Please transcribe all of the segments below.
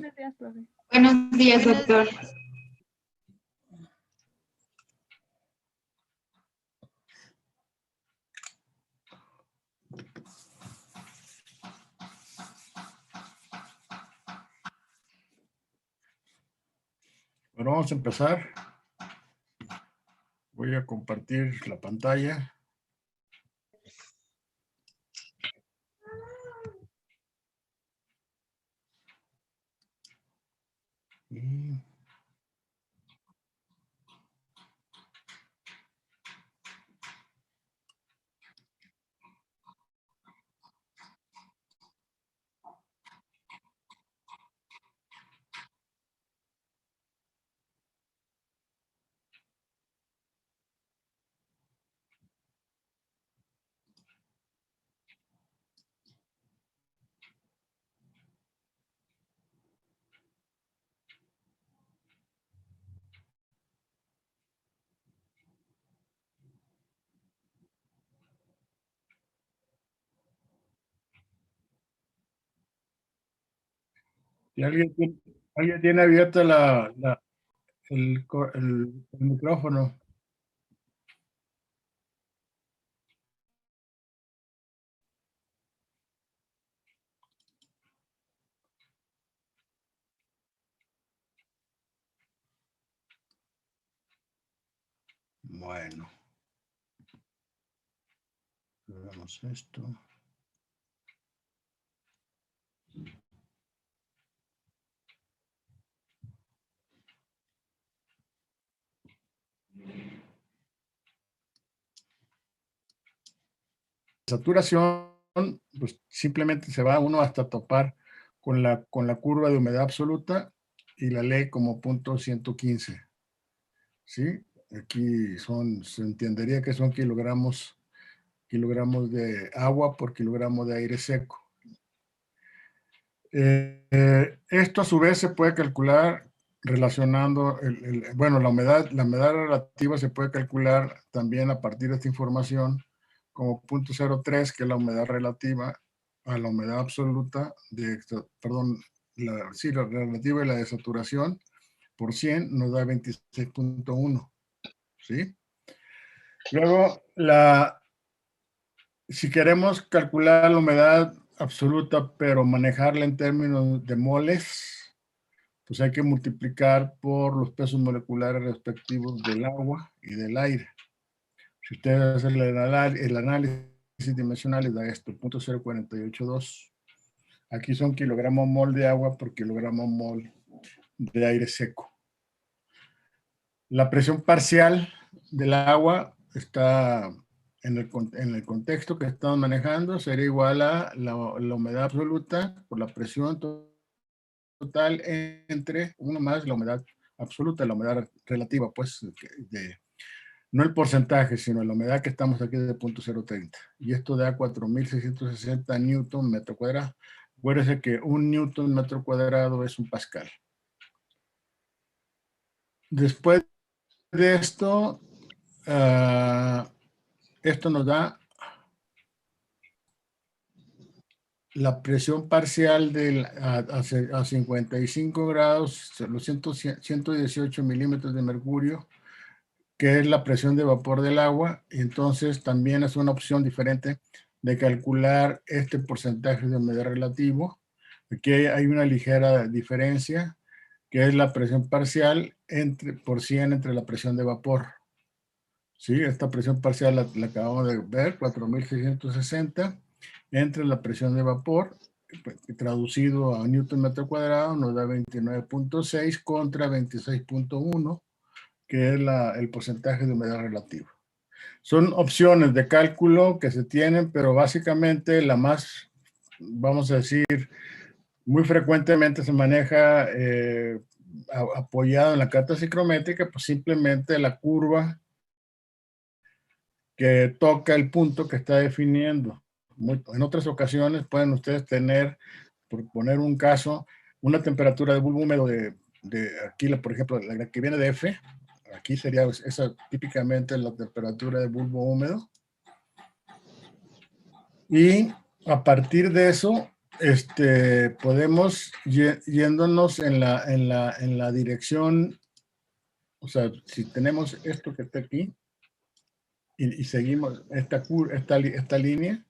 Buenos días, profe. Buenos días, doctor. Bueno, vamos a empezar. Voy a compartir la pantalla. Y si alguien tiene abierta el micrófono. Bueno. Veamos esto. Saturación, pues simplemente se va uno hasta topar con la curva de humedad absoluta y la lee como 0.115. ¿Sí? Aquí se entendería que son kilogramos de agua por kilogramo de aire seco. Esto a su vez se puede calcular relacionando, bueno, la humedad relativa se puede calcular también a partir de esta información como 0.03, que es la humedad relativa a la humedad absoluta, perdón, la relativa y la de saturación por 100 nos da 26.1, ¿sí? Luego, si queremos calcular la humedad absoluta, pero manejarla en términos de moles, pues hay que multiplicar por los pesos moleculares respectivos del agua y del aire. Si ustedes hacen el análisis dimensional, les da esto, 0.0482. Aquí son kilogramos mol de agua por kilogramo mol de aire seco. La presión parcial del agua está en el contexto que estamos manejando, sería igual a la humedad absoluta por la presión total entre uno más la humedad absoluta, la humedad relativa, pues, no el porcentaje, sino la humedad que estamos aquí de 0.030. Y esto da 4.660 newton metro cuadrado. Acuérdense que un newton metro cuadrado es un pascal. Después de esto, esto nos da la presión parcial a 55 grados, los 118 milímetros de mercurio, que es la presión de vapor del agua. Y entonces también es una opción diferente de calcular este porcentaje de humedad relativo. Aquí hay una ligera diferencia, que es la presión parcial por 100 entre la presión de vapor. ¿Sí? Esta presión parcial la acabamos de ver, 4.660, entre la presión de vapor, traducido a newton metro cuadrado, nos da 29.6 contra 26.1, que es el porcentaje de humedad relativa. Son opciones de cálculo que se tienen, pero básicamente la más, vamos a decir, muy frecuentemente se maneja apoyado en la carta psicométrica, pues simplemente la curva que toca el punto que está definiendo. En otras ocasiones pueden ustedes tener, por poner un caso, una temperatura de bulbo húmedo de aquí, por ejemplo, la que viene de F, aquí sería esa típicamente la temperatura de bulbo húmedo. Y a partir de eso, podemos yéndonos en la dirección, o sea, si tenemos esto que está aquí y seguimos esta línea,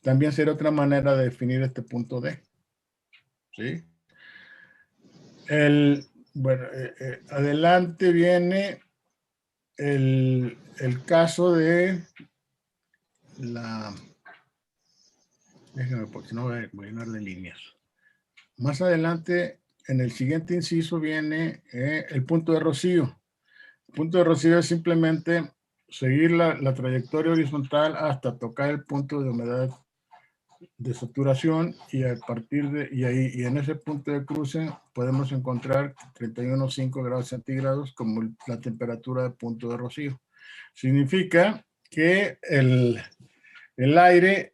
también será otra manera de definir este punto D. ¿Sí? Bueno, adelante viene el caso de déjame, porque si no voy a llenar de líneas. Más adelante, en el siguiente inciso viene el punto de rocío. El punto de rocío es simplemente seguir la trayectoria horizontal hasta tocar el punto de humedad de saturación, y a partir de y en ese punto de cruce podemos encontrar 31,5 grados centígrados como la temperatura de punto de rocío. Significa que el aire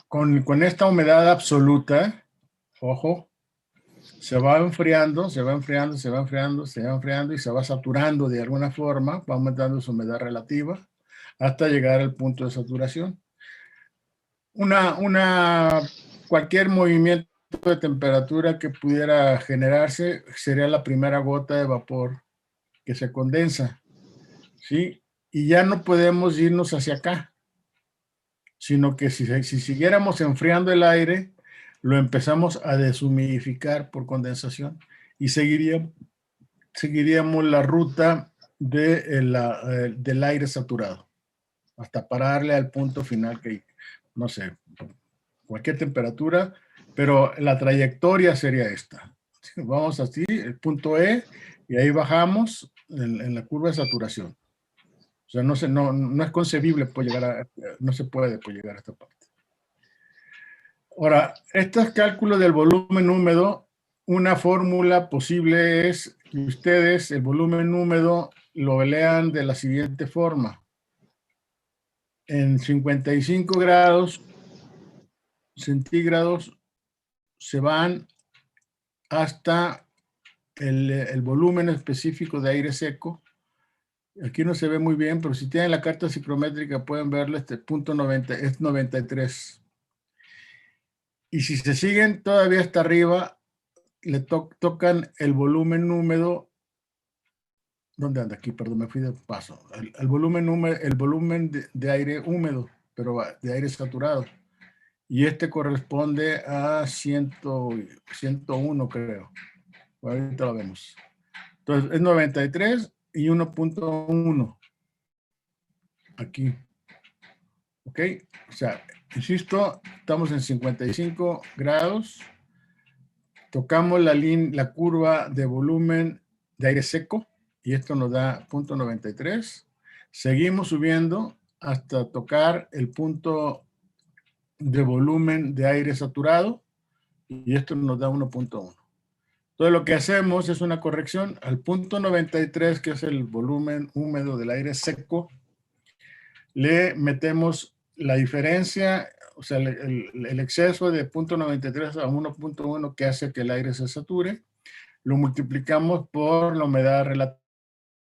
con esta humedad absoluta, ojo, se va enfriando, se va enfriando, se va enfriando, se va enfriando y se va saturando de alguna forma, va aumentando su humedad relativa hasta llegar al punto de saturación. Cualquier movimiento de temperatura que pudiera generarse sería la primera gota de vapor que se condensa, ¿sí? Y ya no podemos irnos hacia acá, sino que si siguiéramos enfriando el aire, lo empezamos a deshumidificar por condensación y seguiríamos la ruta del aire saturado hasta pararle al punto final que, no sé, cualquier temperatura, pero la trayectoria sería esta. Vamos así, el punto E, y ahí bajamos en la curva de saturación. O sea, no es concebible no se puede llegar a esta parte. Ahora, estos cálculos del volumen húmedo, una fórmula posible es que ustedes el volumen húmedo lo lean de la siguiente forma. En 55 grados centígrados se van hasta el volumen específico de aire seco. Aquí no se ve muy bien, pero si tienen la carta psicométrica pueden verlo, punto 90, es 93. Y si se siguen todavía hasta arriba, le tocan el volumen húmedo. ¿Dónde anda? Aquí, perdón, me fui de paso. El volumen húmedo, el volumen de aire húmedo, pero de aire saturado. Y corresponde a 101, creo. Ahorita lo vemos. Entonces, es 93 y 1.1. Aquí. ¿Ok? O sea, insisto, estamos en 55 grados. Tocamos la curva de volumen de aire seco y esto nos da 0.93. Seguimos subiendo hasta tocar el punto de volumen de aire saturado y esto nos da 1.1. Entonces lo que hacemos es una corrección al punto 93, que es el volumen húmedo del aire seco. Le metemos la diferencia, o sea, el exceso de 0.93 a 1.1 que hace que el aire se sature. Lo multiplicamos por la humedad relativa,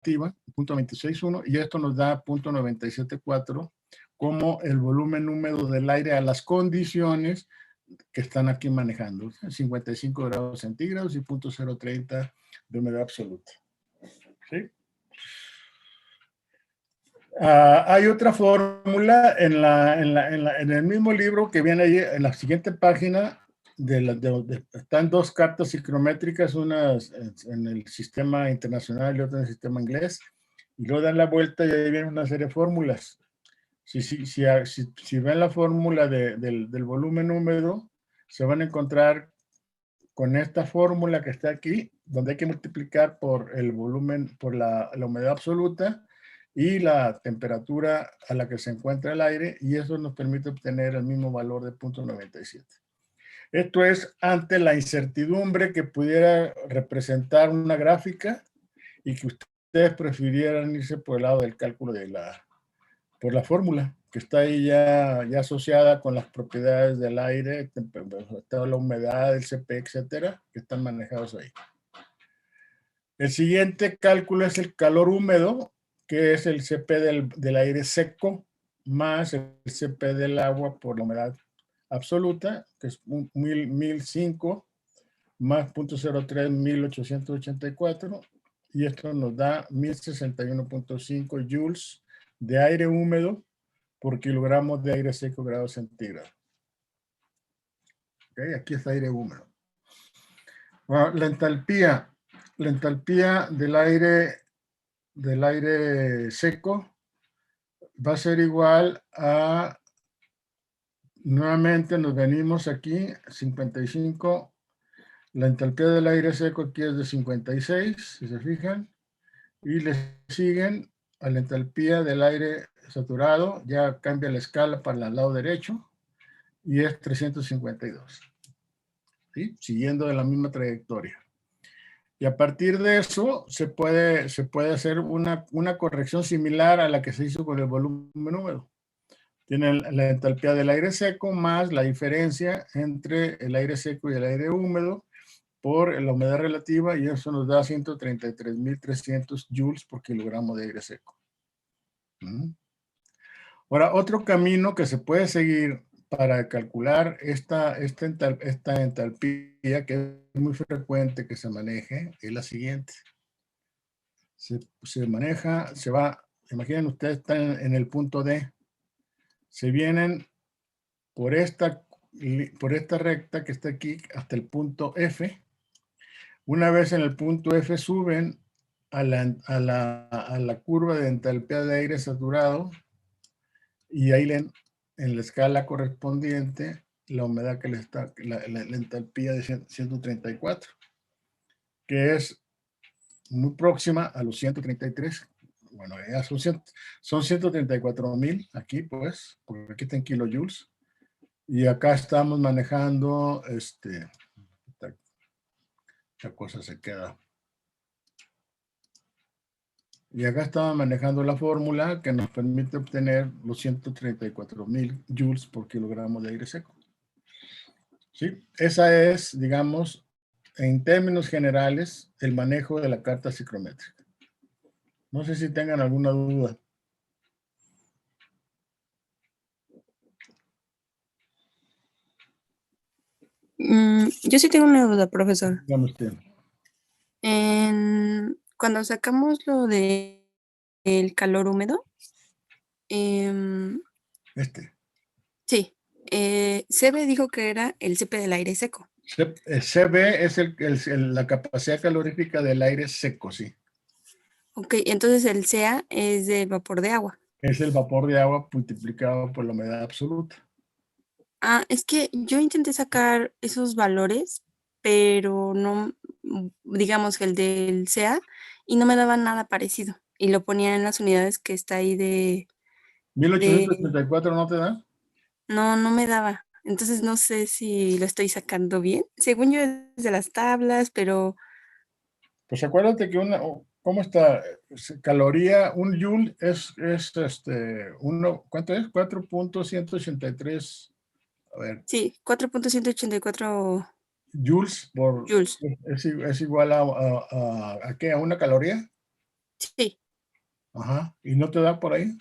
0.261, y esto nos da 0.974 como el volumen húmedo del aire a las condiciones que están aquí manejando, 55 grados centígrados y 0.030 de humedad absoluta. ¿Sí? Hay otra fórmula en el mismo libro que viene ahí en la siguiente página. Están dos cartas psicométricas, una en el sistema internacional y otra en el sistema inglés, y luego dan la vuelta y ahí viene una serie de fórmulas. Si ven la fórmula del volumen húmedo, se van a encontrar con esta fórmula que está aquí, donde hay que multiplicar por el volumen, por la humedad absoluta y la temperatura a la que se encuentra el aire, y eso nos permite obtener el mismo valor de 0.97. Esto es ante la incertidumbre que pudiera representar una gráfica y que ustedes prefirieran irse por el lado del cálculo por la fórmula que está ahí ya asociada con las propiedades del aire, toda la humedad, el CP, etcétera, que están manejados ahí. El siguiente cálculo es el calor húmedo, que es el CP del aire seco más el CP del agua por la humedad absoluta, que es 1005 más 0.03, 1884, y esto nos da 1061.5 joules de aire húmedo por kilogramo de aire seco grados centígrados. ¿Okay? Aquí está aire húmedo. Bueno, la entalpía del aire seco va a ser igual a, nuevamente nos venimos aquí, 55. La entalpía del aire seco aquí es de 56, si se fijan, y le siguen a la entalpía del aire saturado, ya cambia la escala para el lado derecho, y es 352, ¿sí? Siguiendo de la misma trayectoria. Y a partir de eso se puede hacer una corrección similar a la que se hizo con el volumen húmedo. Tienen la entalpía del aire seco más la diferencia entre el aire seco y el aire húmedo por la humedad relativa, y eso nos da 133.300 joules por kilogramo de aire seco. Ahora, otro camino que se puede seguir para calcular esta entalpía, que es muy frecuente que se maneje, es la siguiente. Se maneja, se va, imaginen ustedes están en el punto D, se vienen por esta recta que está aquí hasta el punto F. Una vez en el punto F suben a la curva de entalpía de aire saturado, y ahí en la escala correspondiente la humedad que le está, la entalpía de 134, que es muy próxima a los 133. Bueno, ya son 134.000 aquí, pues, porque aquí está en kilojoules. Y acá estamos manejando, esta cosa se queda. Y acá estaba manejando la fórmula que nos permite obtener los 134.000 joules por kilogramo de aire seco. ¿Sí? Esa es, digamos, en términos generales, el manejo de la carta psicométrica. No sé si tengan alguna duda. Yo sí tengo una duda, profesor. Dígame usted. Cuando sacamos lo de el calor húmedo, sí, CB dijo que era el CP del aire seco. CB es la capacidad calorífica del aire seco, sí. Ok, entonces el CA es del vapor de agua. Es el vapor de agua multiplicado por la humedad absoluta. Ah, es que yo intenté sacar esos valores, pero no, digamos que el del CA, y no me daba nada parecido. Y lo ponía en las unidades que está ahí de... 1884 ¿no te da? No me daba. Entonces no sé si lo estoy sacando bien. Según yo es de las tablas, pero... Pues acuérdate que ¿cómo está? Caloría, un joule es ¿cuánto es? 4.183, a ver. Sí, 4.184 Joules joules. es igual ¿a qué? ¿A una caloría? Sí. Ajá. ¿Y no te da por ahí?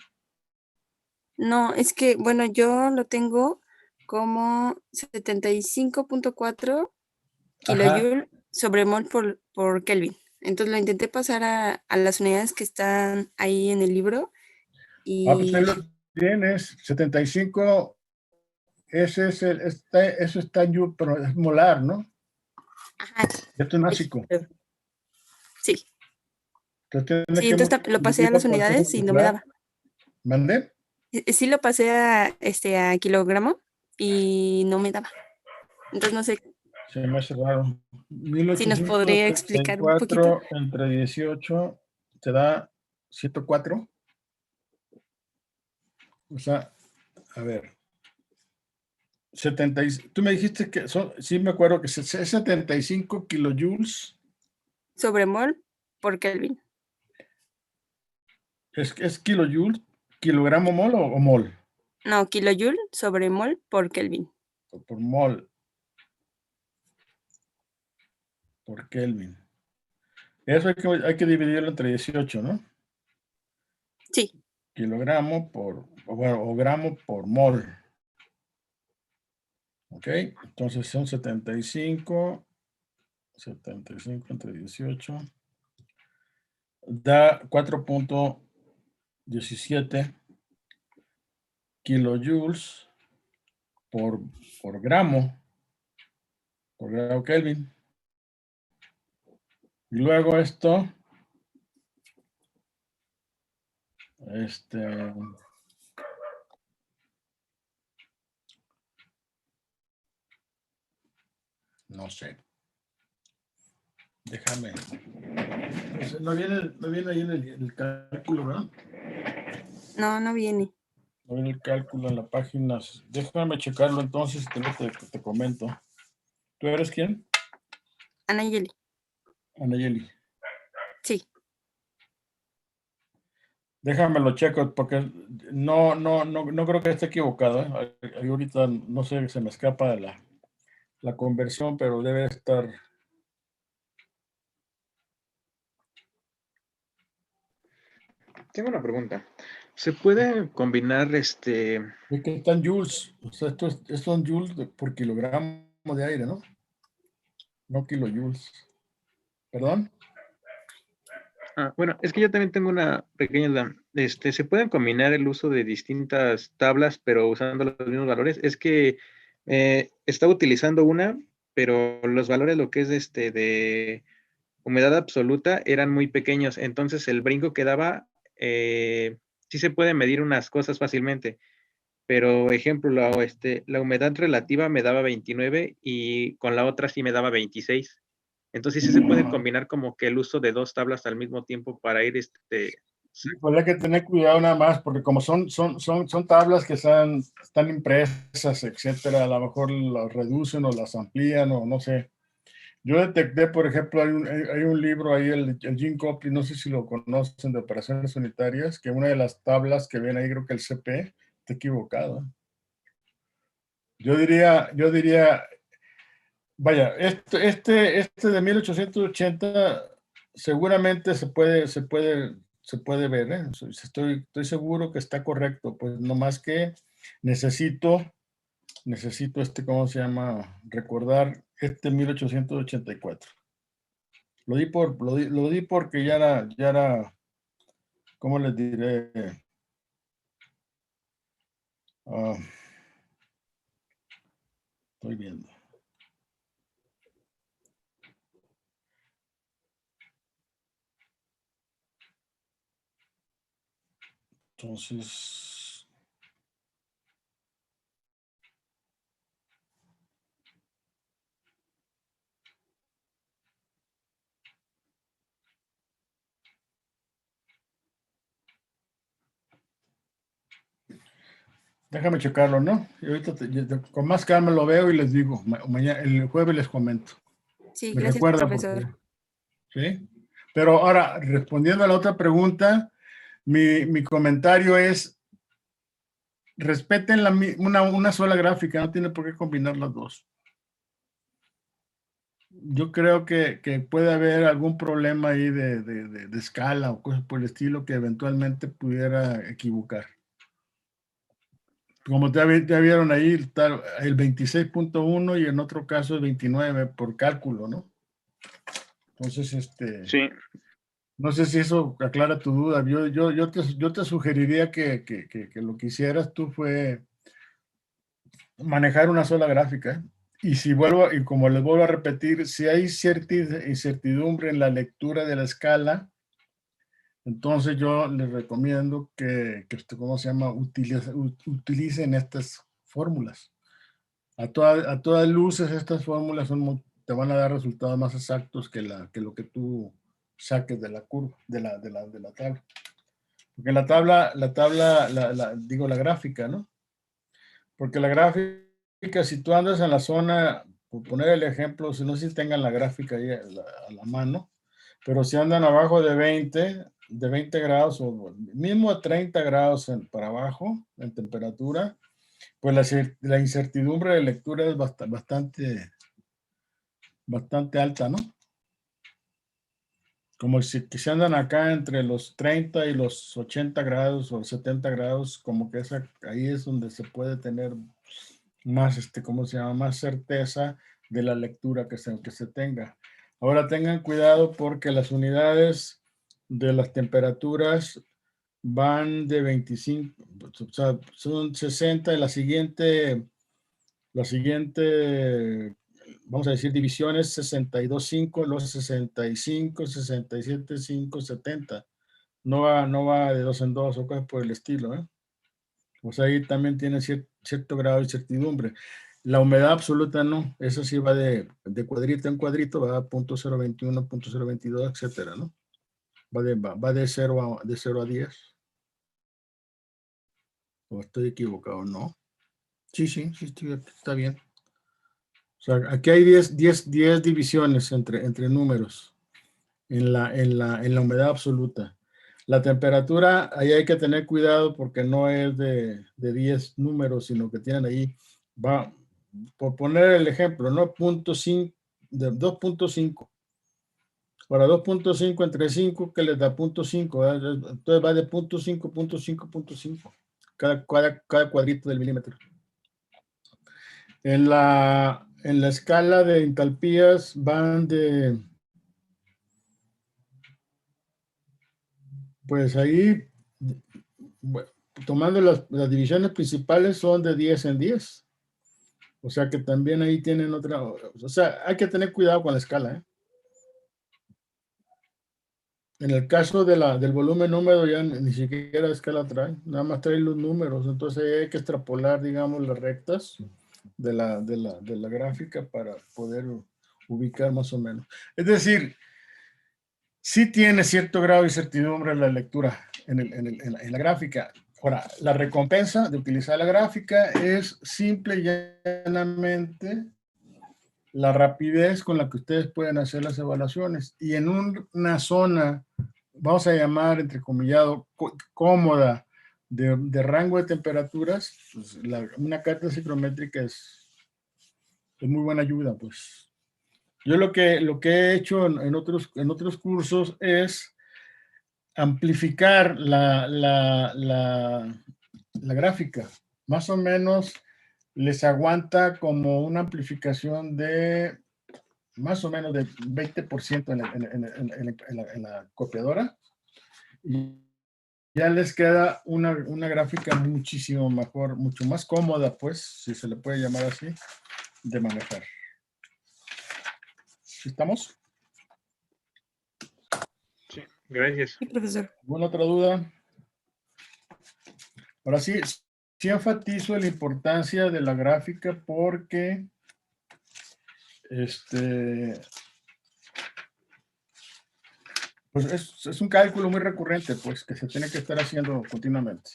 No, es que, bueno, yo lo tengo como 75.4 kilojoule sobre mol por Kelvin. Entonces lo intenté pasar a las unidades que están ahí en el libro Pues ahí y... lo tienes, 75, eso está en joule, pero es molar, ¿no? Ajá. Esto es násico. Sí. Entonces, Sí, entonces lo pasé a las unidades y no me daba. ¿Mande? Sí lo pasé a kilogramo y no me daba. Entonces no sé. Se me hace raro. Si nos podría explicar un poquito. 1834 entre 18 te da 104. O sea, a ver. Tú me dijiste que sí me acuerdo que es 75 kilojoules. Sobre mol por Kelvin. ¿Es kilojoules? ¿Kilogramo mol o mol? No, kilojoule sobre mol por Kelvin. Por mol. Por Kelvin. Eso hay que dividirlo entre 18, ¿no? Sí. Kilogramo o gramo por mol. Ok, entonces son 75 entre 18. Da 4.17 kilojoules por gramo, por grado Kelvin. Y luego esto, no sé, déjame. No viene ahí en el cálculo, ¿verdad? No, no viene. No viene el cálculo en la página. Déjame checarlo entonces, te comento. ¿Tú eres quién? Anayeli. Anayeli. Sí. Déjame lo checo porque no creo que esté equivocado, ¿eh? Ahí ahorita no sé, se me escapa de la conversión, pero debe estar. Tengo una pregunta. ¿Se puede combinar Es que están joules, o sea, estos son joules por kilogramo de aire, ¿no? No kilojoules. ¿Perdón? Bueno, es que yo también tengo una pequeña duda. ¿Se pueden combinar el uso de distintas tablas, pero usando los mismos valores? Es que estaba utilizando una, pero los valores, lo que es de humedad absoluta, eran muy pequeños. Entonces, el brinco que daba, sí se puede medir unas cosas fácilmente. Pero, ejemplo, la humedad relativa me daba 29 y con la otra sí me daba 26. Entonces sí se puede combinar como que el uso de dos tablas al mismo tiempo para ir Sí, pues hay que tener cuidado nada más, porque como son tablas que están impresas, etcétera, a lo mejor las reducen o las amplían o no sé. Yo detecté, por ejemplo, hay un libro ahí, el Jim Copley, no sé si lo conocen, de operaciones unitarias, que una de las tablas que ven ahí, creo que el CP, está equivocado. Yo diría, vaya, este de 1880 seguramente se puede ver, ¿eh? Estoy seguro que está correcto, pues nomás que necesito, ¿cómo se llama? Recordar 1884. Lo di porque ya era, ¿cómo les diré? Ah, estoy viendo. Entonces, déjame checarlo, ¿no? Y ahorita con más calma lo veo y les digo. Mañana, el jueves les comento. Sí, Me gracias, recuerda porque, profesor. ¿sí? Pero ahora, respondiendo a la otra pregunta, mi comentario es, respeten una sola gráfica, no tiene por qué combinar las dos. Yo creo que puede haber algún problema ahí de escala o cosas por el estilo que eventualmente pudiera equivocar. Como ya vieron ahí, está el 26.1 y en otro caso el 29 por cálculo, ¿no? Entonces, Sí. no sé si eso aclara tu duda. Yo te sugeriría que lo que hicieras tú fue manejar una sola gráfica, ¿eh? Y como les vuelvo a repetir, si hay cierta incertidumbre en la lectura de la escala, entonces yo les recomiendo que ¿cómo se llama? Utilicen estas fórmulas. A todas luces, estas fórmulas te van a dar resultados más exactos que lo que tú saques de la curva, de la tabla. Porque digo, la gráfica, ¿no? Porque la gráfica, si tú andas en la zona, por poner el ejemplo, si no sé si tengan la gráfica ahí a la mano, pero si andan abajo de 20 grados o mismo a 30 grados para abajo en temperatura, pues la incertidumbre de lectura es bastante alta, ¿no? Como si andan acá entre los 30 y los 80 grados o 70 grados, como que ahí es donde se puede tener más, ¿cómo se llama? Más certeza de la lectura que se tenga. Ahora tengan cuidado porque las unidades de las temperaturas van de 25, o sea, son 60, y la siguiente, vamos a decir, división es 62.5, los 65, 67.5, 70. No va de 2 en 2 o cosas por el estilo, ¿eh? O sea, ahí también tiene cierto grado de incertidumbre. La humedad absoluta no, eso sí va de cuadrito en cuadrito, va a .021, .022, etcétera, ¿no? Va de 0 a 10. ¿O estoy equivocado? No. Sí, está bien. O sea, aquí hay 10 divisiones entre números en la humedad absoluta. La temperatura, ahí hay que tener cuidado porque no es de 10 números, sino que tienen ahí, va, por poner el ejemplo, ¿no? 2.5. Para 2.5 entre 5, que les da 0.5. Entonces va de 0.5, 0.5, 0.5. Cada cuadrito del milímetro. En la escala de entalpías van de, pues ahí, bueno, tomando las divisiones principales son de 10 en 10. O sea que también ahí tienen otra, o sea, hay que tener cuidado con la escala, ¿eh? En el caso del volumen húmedo ya ni siquiera escala trae, nada más trae los números, entonces hay que extrapolar, digamos, las rectas de la gráfica para poder ubicar más o menos. Es decir, sí tiene cierto grado de incertidumbre la lectura en la gráfica. Ahora, la recompensa de utilizar la gráfica es simple y llanamente la rapidez con la que ustedes pueden hacer las evaluaciones. Y en una zona, vamos a llamar entrecomillado, cómoda, de rango de temperaturas, pues una carta psicométrica es muy buena ayuda, pues. Yo lo que he hecho en otros cursos es amplificar la gráfica. Más o menos les aguanta como una amplificación de más o menos de 20% en la copiadora. Y ya les queda una gráfica muchísimo mejor, mucho más cómoda, pues, si se le puede llamar así, de manejar. ¿Estamos? Sí, gracias. Sí, profesor. ¿Alguna otra duda? Ahora sí, sí enfatizo la importancia de la gráfica porque pues es un cálculo muy recurrente, pues, que se tiene que estar haciendo continuamente.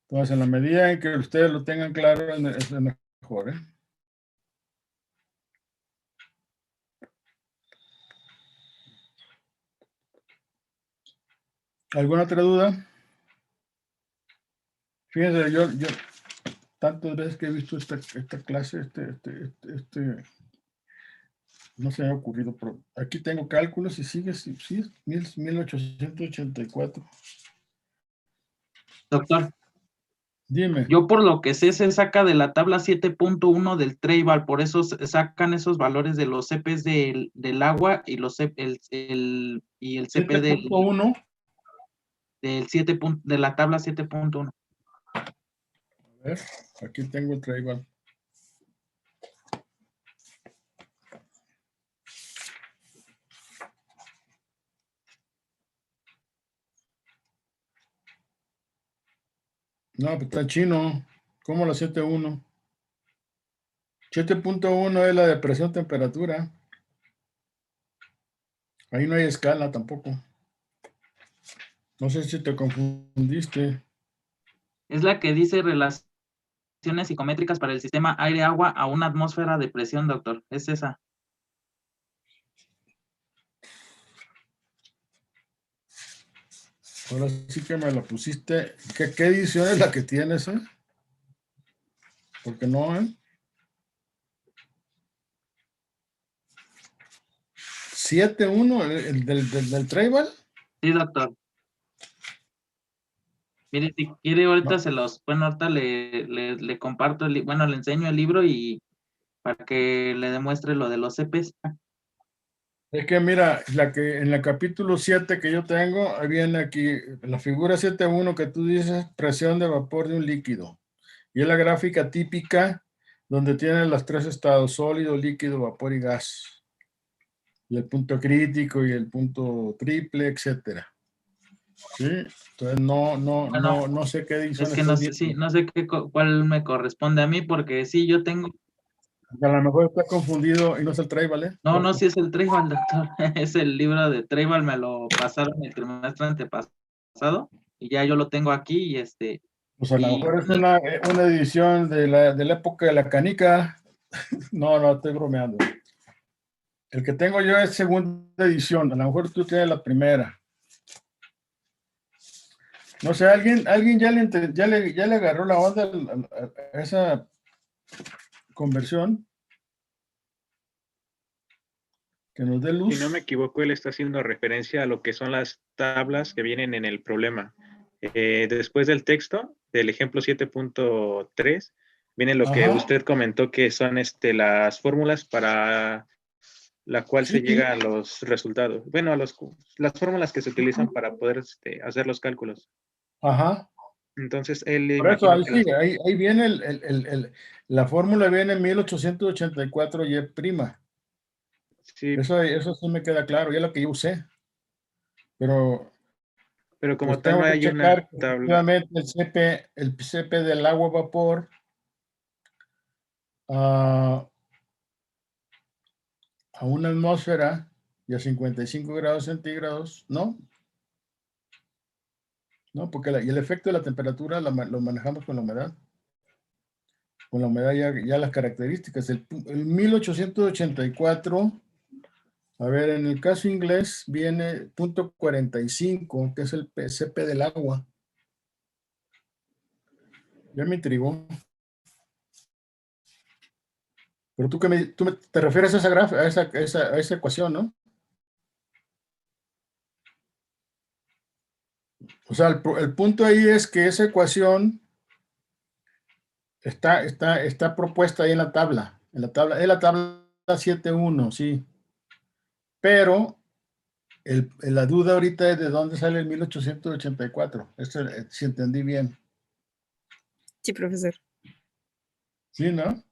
Entonces, en la medida en que ustedes lo tengan claro, es mejor, ¿eh? ¿Alguna otra duda? Fíjense, yo tantas veces que he visto esta clase, no se me ha ocurrido, pero aquí tengo cálculos y sigue, sí, 1884. Doctor, Dime. yo por lo que sé se saca de la tabla 7.1 del Treibal, por eso sacan esos valores de los CPs del agua y el CP 7.1. del 7 de la tabla 7.1. A ver, aquí tengo el Treibal. No, pues está chino. ¿Cómo la 7.1? 7.1 es la de presión-temperatura. Ahí no hay escala tampoco. No sé si te confundiste. Es la que dice relaciones psicométricas para el sistema aire-agua a una atmósfera de presión, doctor. Es esa. Ahora sí que me la pusiste. ¿Qué edición es la que tienes, eh? Porque no, ¿eh? 7.1, el del Treibal. Sí, doctor. Mire, si quiere ahorita No. se los, bueno, ahorita le comparto, bueno, le enseño el libro y para que le demuestre lo de los CPs. Es que mira, en el capítulo 7 que yo tengo, ahí viene aquí, la figura 7.1 que tú dices, presión de vapor de un líquido. Y es la gráfica típica donde tiene los tres estados, sólido, líquido, vapor y gas. Y el punto crítico y el punto triple, etcétera. ¿Sí? Entonces no sé qué edición Es que no estás sé, viendo. sí, no sé cuál me corresponde a mí, porque sí, yo tengo, A lo mejor está confundido y no es el tray, ¿vale? no, sí es el Treibal, doctor, es el libro de Treibal, me lo pasaron el trimestre antepasado, y ya yo lo tengo aquí, Pues a lo y mejor es una edición de la época de la canica. No, estoy bromeando. El que tengo yo es segunda edición. A lo mejor tú tienes la primera. No sé, alguien ya le agarró la onda a esa conversión. Que nos dé Si no me luz. equivoco, él está haciendo referencia a lo que son las tablas que vienen en el problema. Después del texto, del ejemplo 7.3, viene lo que Ajá. usted comentó, que son las fórmulas para la cual Sí. se llega a los resultados. Bueno, las fórmulas que se utilizan para poder hacer los cálculos. Ajá. Entonces, él le Por eso, imagino ahí que sigue, ahí viene la fórmula viene en 1884 Y'. sí, Eso sí me queda claro, y es lo que yo usé. Pero pero como pues tal tengo no que hay una checar que tabla. efectivamente el CP del agua vapor a una atmósfera y a 55 grados centígrados, ¿no? No, porque y el efecto de la temperatura lo manejamos con la humedad. Con la humedad ya las características. El 1884, a ver, en el caso inglés viene .45, que es el CP del agua. Ya me intrigó. Pero tú te refieres a esa gráfica, a esa ecuación, ¿no? O sea, el punto ahí es que esa ecuación está propuesta ahí en la tabla. Es la tabla 7.1, sí. Pero la duda ahorita es de dónde sale el 1884. Esto, si entendí bien. Sí, profesor. Sí, ¿no?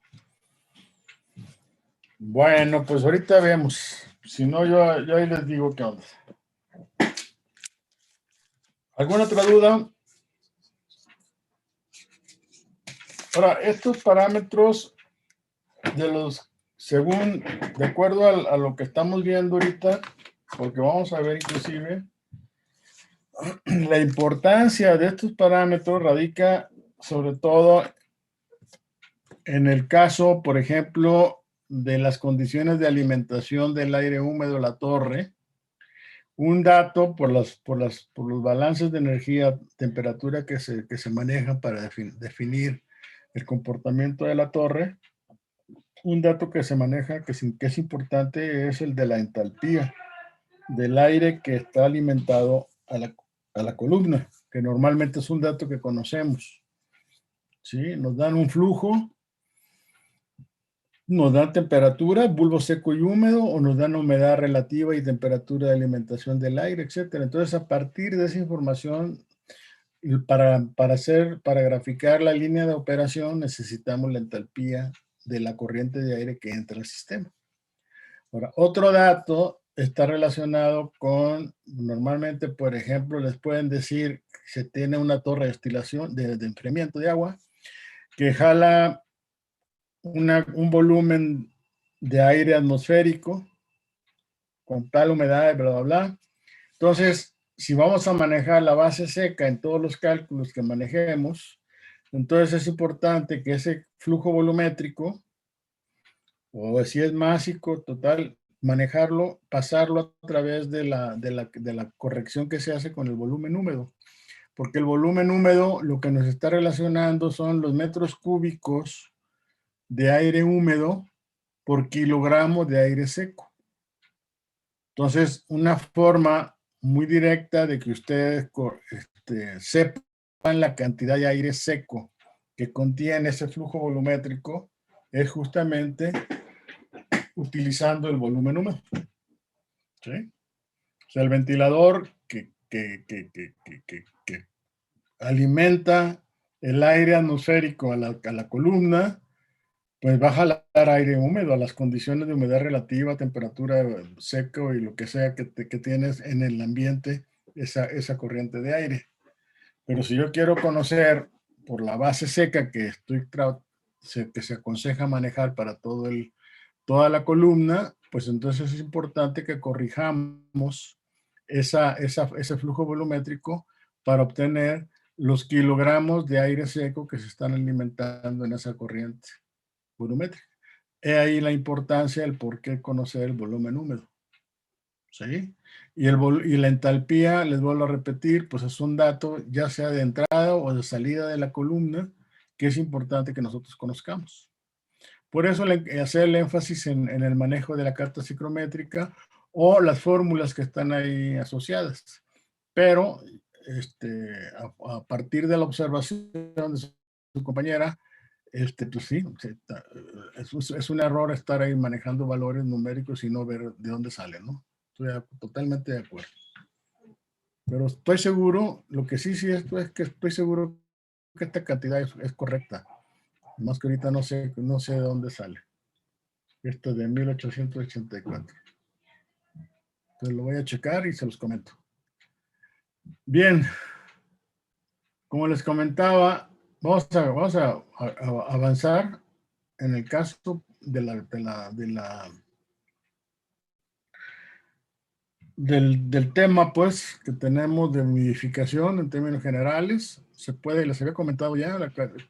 Bueno, pues ahorita vemos. Si no, yo ahí les digo qué onda. ¿Alguna otra duda? Ahora, estos parámetros de acuerdo a lo que estamos viendo ahorita, porque vamos a ver inclusive, la importancia de estos parámetros radica sobre todo en el caso, por ejemplo, de las condiciones de alimentación del aire húmedo de la torre. Un dato por los balances de energía, temperatura que se manejan para definir el comportamiento de la torre. Un dato que se maneja, que es importante, es el de la entalpía del aire que está alimentado a la columna, que normalmente es un dato que conocemos. ¿Sí? Nos dan un flujo, nos dan temperatura, bulbo seco y húmedo, o nos dan humedad relativa y temperatura de alimentación del aire, etcétera. Entonces, a partir de esa información, para graficar la línea de operación, necesitamos la entalpía de la corriente de aire que entra al sistema. Ahora, otro dato está relacionado con, normalmente, por ejemplo, les pueden decir que se tiene una torre de destilación, de enfriamiento de agua, que jala un volumen de aire atmosférico con tal humedad, bla, bla, bla. Entonces, si vamos a manejar la base seca en todos los cálculos que manejemos, entonces es importante que ese flujo volumétrico, o si es másico, total, manejarlo, pasarlo a través de la corrección que se hace con el volumen húmedo. Porque el volumen húmedo lo que nos está relacionando son los metros cúbicos de aire húmedo por kilogramo de aire seco. Entonces, una forma muy directa de que ustedes sepan en la cantidad de aire seco que contiene ese flujo volumétrico es justamente utilizando el volumen húmedo. ¿Sí? O sea, el ventilador que alimenta el aire atmosférico a la columna, pues va a jalar aire húmedo a las condiciones de humedad relativa, temperatura seco y lo que sea que tienes en el ambiente, esa corriente de aire. Pero si yo quiero conocer por la base seca que se aconseja manejar para toda la columna, pues entonces es importante que corrijamos ese flujo volumétrico para obtener los kilogramos de aire seco que se están alimentando en esa corriente volumétrica. He ahí la importancia del por qué conocer el volumen húmedo. ¿Sí? Y la entalpía, les vuelvo a repetir, pues es un dato ya sea de entrada o de salida de la columna que es importante que nosotros conozcamos. Por eso hacer el énfasis en el manejo de la carta psicométrica o las fórmulas que están ahí asociadas. Pero a partir de la observación de su compañera, pues sí, es un error estar ahí manejando valores numéricos y no ver de dónde salen, ¿no? Estoy totalmente de acuerdo. Pero estoy seguro, lo que sí es que estoy seguro que esta cantidad es correcta. Más que ahorita no sé de dónde sale. Esto es de 1884. Entonces lo voy a checar y se los comento. Bien. Como les comentaba, vamos a avanzar en el caso del tema, pues, que tenemos de humidificación en términos generales. Se puede, les había comentado ya,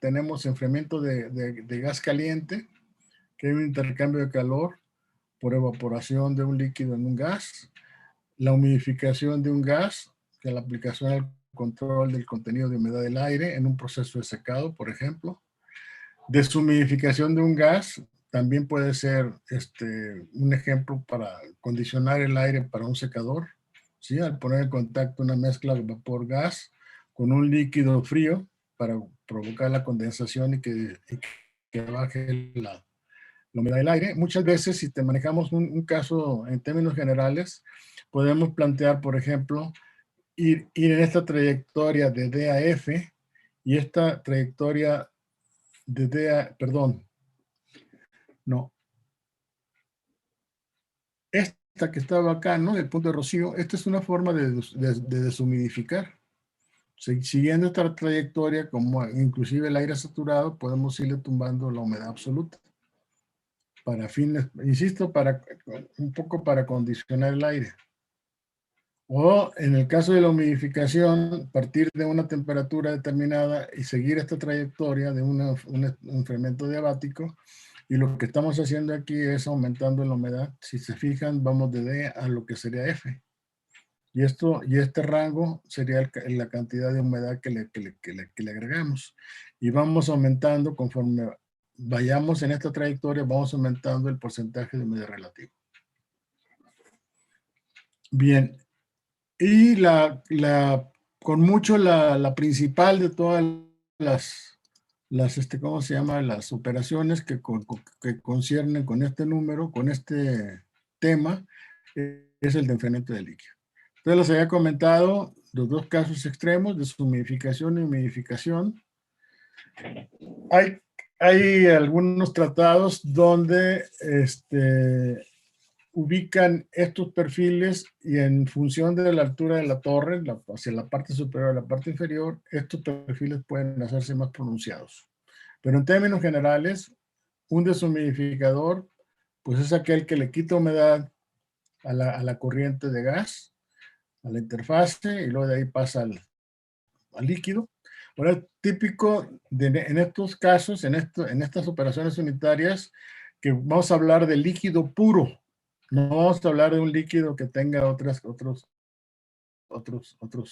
tenemos enfriamiento de gas caliente, que hay un intercambio de calor por evaporación de un líquido en un gas. La humidificación de un gas, que es la aplicación al control del contenido de humedad del aire en un proceso de secado, por ejemplo. Deshumidificación de un gas también puede ser un ejemplo para condicionar el aire para un secador, ¿sí? Al poner en contacto una mezcla de vapor-gas con un líquido frío para provocar la condensación y que baje la humedad del aire. Muchas veces, si te manejamos un caso en términos generales, podemos plantear, por ejemplo, ir en esta trayectoria de D a F y esta trayectoria de D a, perdón, no. Esta que estaba acá, ¿no? El punto de rocío, esta es una forma de deshumidificar. Siguiendo esta trayectoria, como inclusive el aire saturado, podemos irle tumbando la humedad absoluta. Para fines, insisto, un poco para condicionar el aire. O en el caso de la humidificación, partir de una temperatura determinada y seguir esta trayectoria de un enfriamiento diabático. Y lo que estamos haciendo aquí es aumentando la humedad. Si se fijan, vamos de D a lo que sería F. Y este rango sería la cantidad de humedad que le agregamos. Y vamos aumentando conforme vayamos en esta trayectoria, vamos aumentando el porcentaje de humedad relativo. Bien. Y con mucho la principal de todas las ¿cómo se llama? Las operaciones que conciernen con este número, con este tema, es el de enfriamiento de líquido. Entonces les había comentado los dos casos extremos de deshumidificación y humidificación. Hay algunos tratados donde ubican estos perfiles y en función de la altura de la torre, hacia la parte superior a la parte inferior, estos perfiles pueden hacerse más pronunciados. Pero en términos generales, un deshumidificador, pues es aquel que le quita humedad a la corriente de gas, a la interfase, y luego de ahí pasa al líquido. Ahora, típico en estos casos, en estas operaciones unitarias, que vamos a hablar de líquido puro. No vamos a hablar de un líquido que tenga otros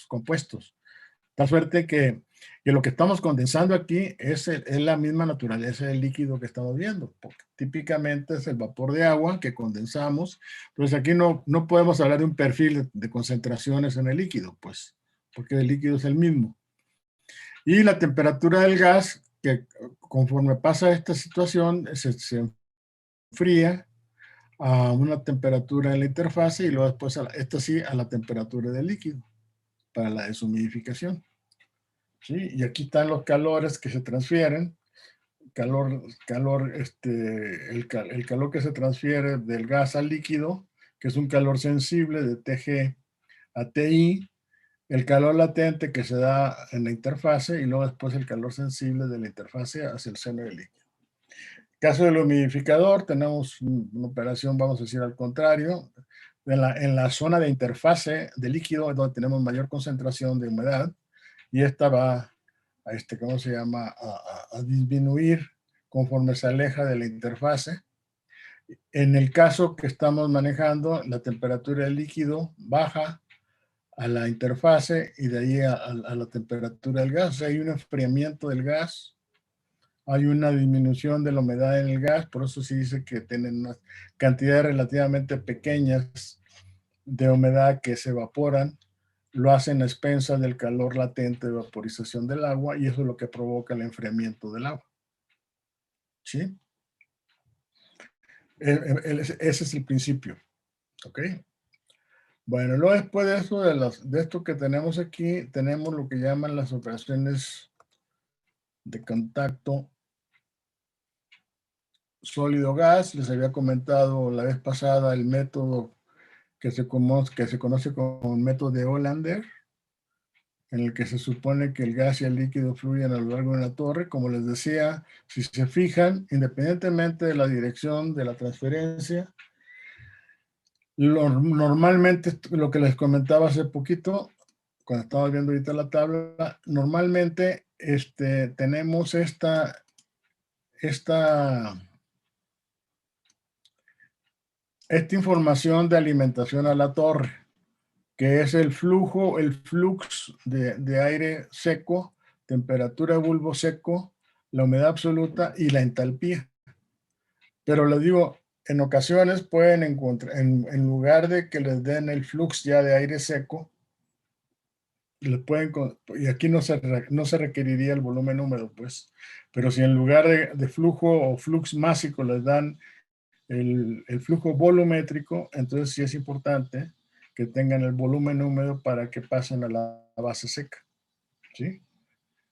compuestos. Tal suerte que lo que estamos condensando aquí es la misma naturaleza del líquido que estamos viendo. Porque típicamente es el vapor de agua que condensamos. Entonces aquí no podemos hablar de un perfil de concentraciones en el líquido, pues, porque el líquido es el mismo. Y la temperatura del gas, que conforme pasa esta situación, se enfría a una temperatura en la interfase y luego después, esta sí, a la temperatura del líquido para la deshumidificación. ¿Sí? Y aquí están los calores que se transfieren. El calor que se transfiere del gas al líquido, que es un calor sensible de TG a TI, el calor latente que se da en la interfase y luego después el calor sensible de la interfase hacia el seno del líquido. Caso del humidificador, tenemos una operación, vamos a decir, al contrario. En la zona de interfase de líquido es donde tenemos mayor concentración de humedad y esta va a, ¿cómo se llama? A disminuir conforme se aleja de la interfase. En el caso que estamos manejando, la temperatura del líquido baja a la interfase y de ahí a la temperatura del gas. O sea, hay un enfriamiento del gas, hay una disminución de la humedad en el gas, por eso se dice que tienen unas cantidades relativamente pequeñas de humedad que se evaporan, lo hacen a expensas del calor latente de vaporización del agua y eso es lo que provoca el enfriamiento del agua. ¿Sí? Ese es el principio. ¿Ok? Bueno, luego después de eso, de esto que tenemos aquí, tenemos lo que llaman las operaciones de contacto sólido-gas. Les había comentado la vez pasada el método que se conoce como el método de Hollander, en el que se supone que el gas y el líquido fluyen a lo largo de la torre. Como les decía, si se fijan, independientemente de la dirección de la transferencia, normalmente, lo que les comentaba hace poquito, cuando estaba viendo ahorita la tabla, normalmente tenemos esta información de alimentación a la torre, que es el flux de aire seco, temperatura de bulbo seco, la humedad absoluta y la entalpía. Pero les digo, en ocasiones pueden encontrar, en lugar de que les den el flux ya de aire seco, y aquí no se requeriría el volumen húmedo, pues, pero si en lugar de flujo o flux másico les dan el flujo volumétrico, entonces sí es importante que tengan el volumen húmedo para que pasen a la base seca. ¿Sí?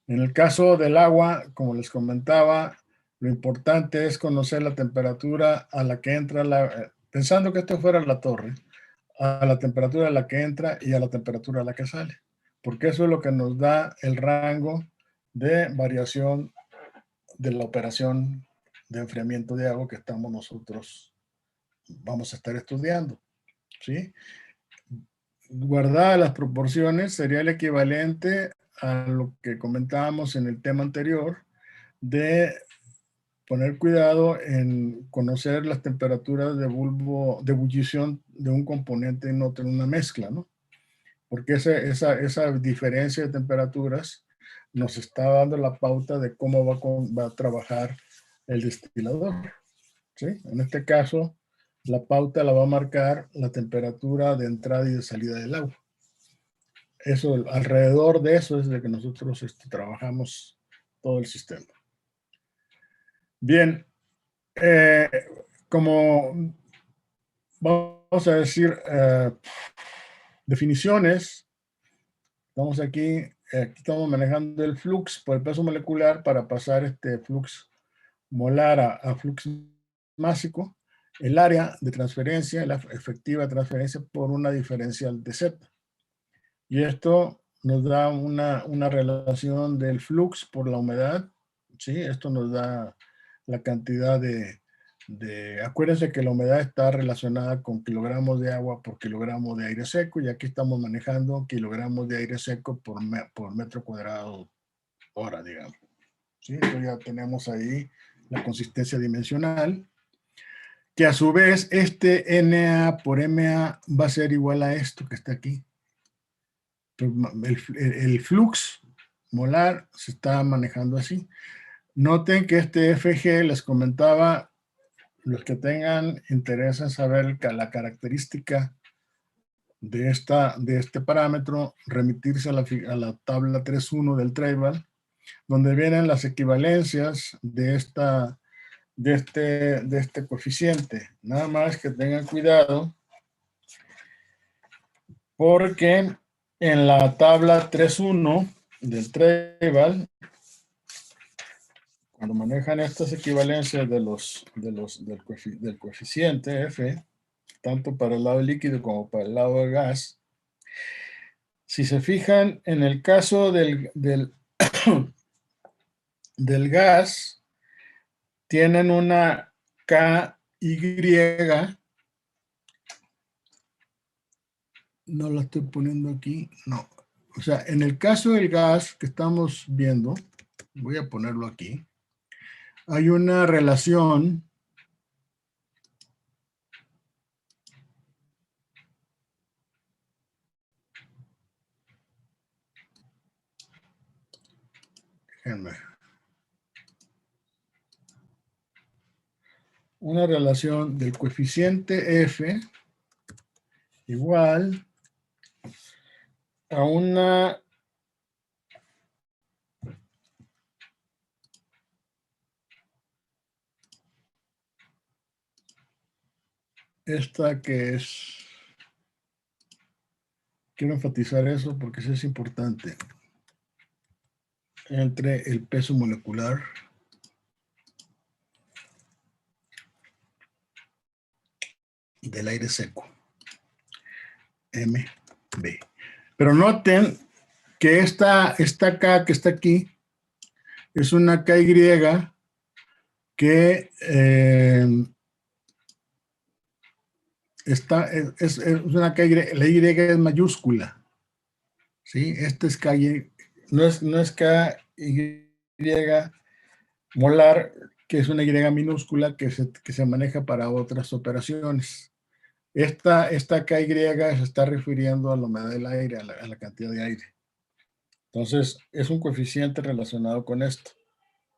En el caso del agua, como les comentaba, lo importante es conocer la temperatura a la que entra pensando que esto fuera la torre, a la temperatura a la que entra y a la temperatura a la que sale, porque eso es lo que nos da el rango de variación de la operación de enfriamiento de agua que vamos a estar estudiando. ¿Sí? Guardadas las proporciones, sería el equivalente a lo que comentábamos en el tema anterior de poner cuidado en conocer las temperaturas de ebullición de un componente en otro en una mezcla, ¿no? Porque esa diferencia de temperaturas nos está dando la pauta de cómo va a trabajar el destilador. ¿Sí? En este caso, la pauta la va a marcar la temperatura de entrada y de salida del agua. Eso, alrededor de eso es de que nosotros trabajamos todo el sistema. Bien, como vamos a decir definiciones, estamos aquí estamos manejando el flux por el peso molecular para pasar este flux molar a flux másico, el área de transferencia, la efectiva transferencia por una diferencial de Z. Y esto nos da una relación del flux por la humedad, ¿sí? Esto nos da la cantidad acuérdense que la humedad está relacionada con kilogramos de agua por kilogramo de aire seco, y aquí estamos manejando kilogramos de aire seco por metro cuadrado hora, digamos. ¿Sí? Entonces ya tenemos ahí la consistencia dimensional, que a su vez Na por Ma va a ser igual a esto que está aquí. El flux molar se está manejando así. Noten que este FG, les comentaba, los que tengan interés en saber la característica de este parámetro, remitirse a la tabla 3.1 del Treival, donde vienen las equivalencias de este coeficiente. Nada más que tengan cuidado, porque en la tabla 3.1 del Tribal, cuando manejan estas equivalencias del coeficiente F, tanto para el lado líquido como para el lado del gas, si se fijan en el caso del gas, tienen una KY, no la estoy poniendo aquí, no. O sea, en el caso del gas que estamos viendo, voy a ponerlo aquí, hay una relación del coeficiente F igual a una esta que es, quiero enfatizar eso porque eso es importante, entre el peso molecular del aire seco, MB. Pero noten que esta K que está aquí es una KY que es una KY, la Y es mayúscula, ¿sí? Esta es KY, no es KY molar, que es una Y minúscula que se maneja para otras operaciones. Esta KY se está refiriendo a la humedad del aire, a la cantidad de aire. Entonces, es un coeficiente relacionado con esto.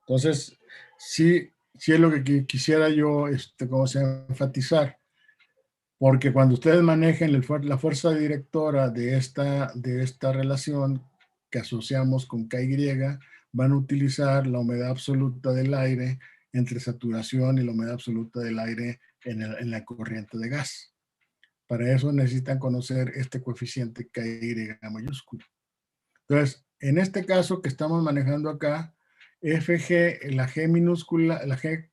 Entonces, sí es lo que quisiera yo enfatizar. Porque cuando ustedes manejen la fuerza directora de esta relación que asociamos con KY, van a utilizar la humedad absoluta del aire entre saturación y la humedad absoluta del aire en la corriente de gas. Para eso necesitan conocer este coeficiente KY mayúsculo. Entonces, en este caso que estamos manejando acá, FG, la G minúscula, la G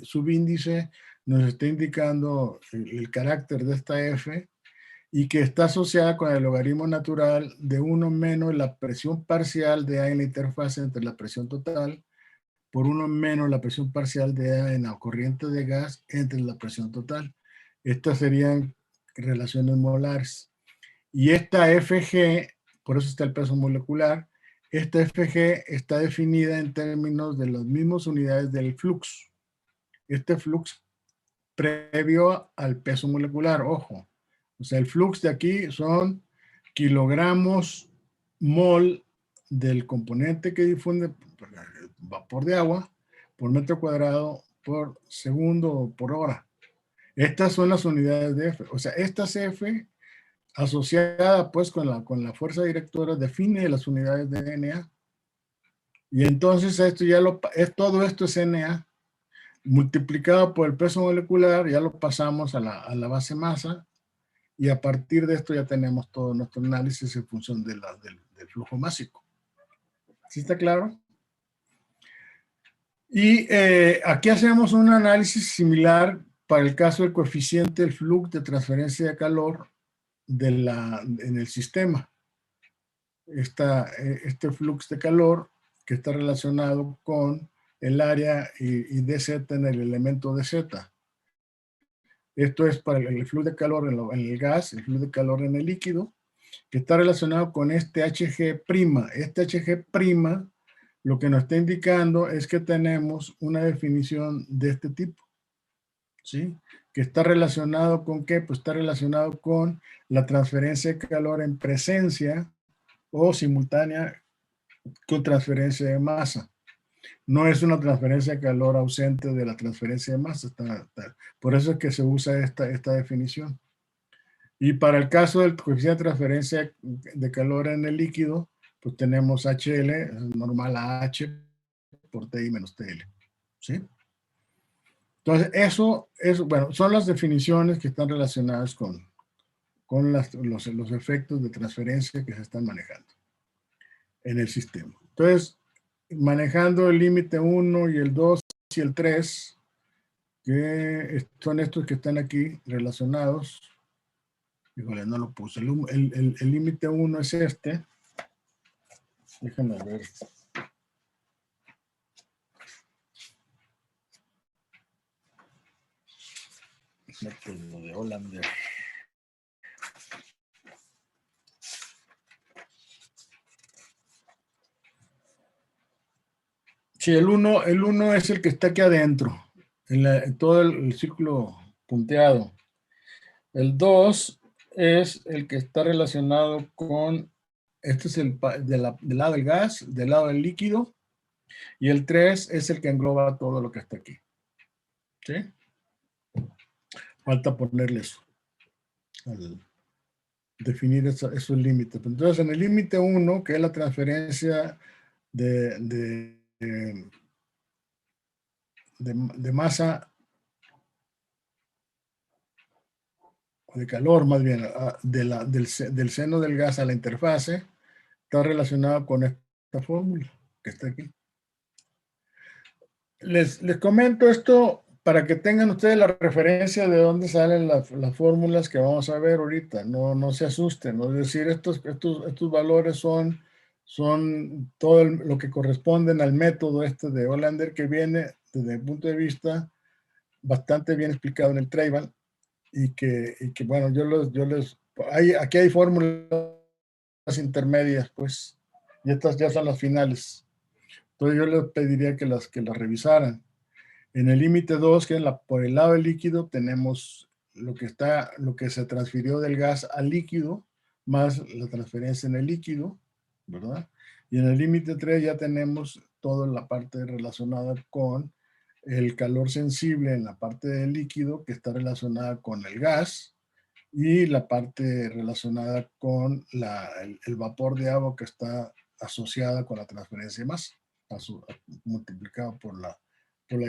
subíndice, nos está indicando el carácter de esta F y que está asociada con el logaritmo natural de 1 menos la presión parcial de A en la interfaz entre la presión total por 1 menos la presión parcial de A en la corriente de gas entre la presión total. Estas serían relaciones molares. Y esta FG, por eso está el peso molecular, esta FG está definida en términos de las mismas unidades del flux. Este flux previo al peso molecular, ojo. O sea, el flux de aquí son kilogramos mol del componente que difunde vapor de agua por metro cuadrado por segundo o por hora. Estas son las unidades de F. O sea, esta F asociada pues con la fuerza directora define las unidades de NA. Y entonces esto todo esto es NA multiplicado por el peso molecular, ya lo pasamos a la base masa, y a partir de esto ya tenemos todo nuestro análisis en función del flujo másico. ¿Sí está claro? Y aquí hacemos un análisis similar para el caso del coeficiente del flux de transferencia de calor en el sistema. Este flux de calor que está relacionado con el área y dz en el elemento dz. Esto es para el flujo de calor en el gas, el flujo de calor en el líquido, que está relacionado con este Hg'. Este Hg' lo que nos está indicando es que tenemos una definición de este tipo, ¿sí? Que está relacionado con ¿qué? Pues está relacionado con la transferencia de calor en presencia o simultánea con transferencia de masa. No es una transferencia de calor ausente de la transferencia de masa. Por eso es que se usa esta definición. Y para el caso del coeficiente de transferencia de calor en el líquido, pues tenemos HL normal a H por TI menos TL, ¿sí? Entonces, eso, bueno, son las definiciones que están relacionadas con los efectos de transferencia que se están manejando en el sistema. Entonces, manejando el límite 1 y el 2 y el 3, que son estos que están aquí relacionados. Híjole, no lo puse. El límite 1 es este. Déjenme ver. Método de Hollander. Sí, el 1 es el que está aquí adentro, en todo el círculo punteado. El 2 es el que está relacionado con, este es del lado del gas, del lado del líquido, y el 3 es el que engloba todo lo que está aquí. ¿Sí? Falta ponerle eso, definir esos límites. Entonces, en el límite 1, que es la transferencia de masa, o de calor más bien, del seno del gas a la interfase, está relacionado con esta fórmula que está aquí. Les comento esto para que tengan ustedes la referencia de dónde salen las fórmulas que vamos a ver ahorita. No se asusten, ¿no? Es decir, estos valores son todo lo que corresponden al método este de Hollander, que viene desde el punto de vista bastante bien explicado en el Treiber, y que bueno, aquí hay fórmulas intermedias, pues, y estas ya son las finales. Entonces yo les pediría que las revisaran. En el límite 2, que es por el lado del líquido, tenemos lo que se transfirió del gas al líquido, más la transferencia en el líquido, ¿verdad? Y en el límite 3 ya tenemos toda la parte relacionada con el calor sensible en la parte del líquido, que está relacionada con el gas, y la parte relacionada con el vapor de agua, que está asociada con la transferencia de masa, multiplicado por la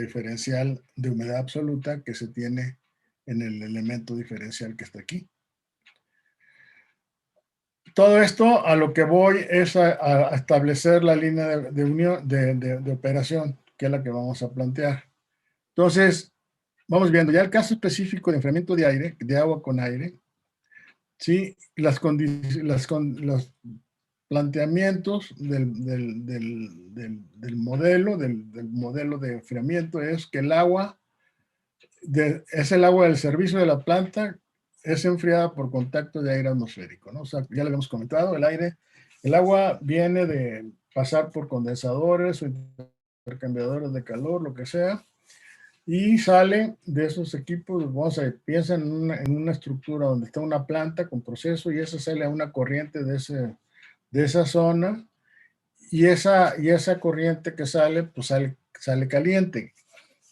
diferencial de humedad absoluta que se tiene en el elemento diferencial que está aquí. Todo esto a lo que voy es a establecer la línea de unión, de operación, que es la que vamos a plantear. Entonces, vamos viendo ya el caso específico de enfriamiento de aire, de agua con aire. ¿Sí? Los planteamientos del modelo de enfriamiento es que el agua es el agua del servicio de la planta, es enfriada por contacto de aire atmosférico, ¿no? O sea, ya lo habíamos comentado, el agua viene de pasar por condensadores o intercambiadores de calor, lo que sea, y sale de esos equipos. Piensa en una estructura donde está una planta con proceso, y esa sale a una corriente de esa zona, y esa corriente que sale, pues sale caliente.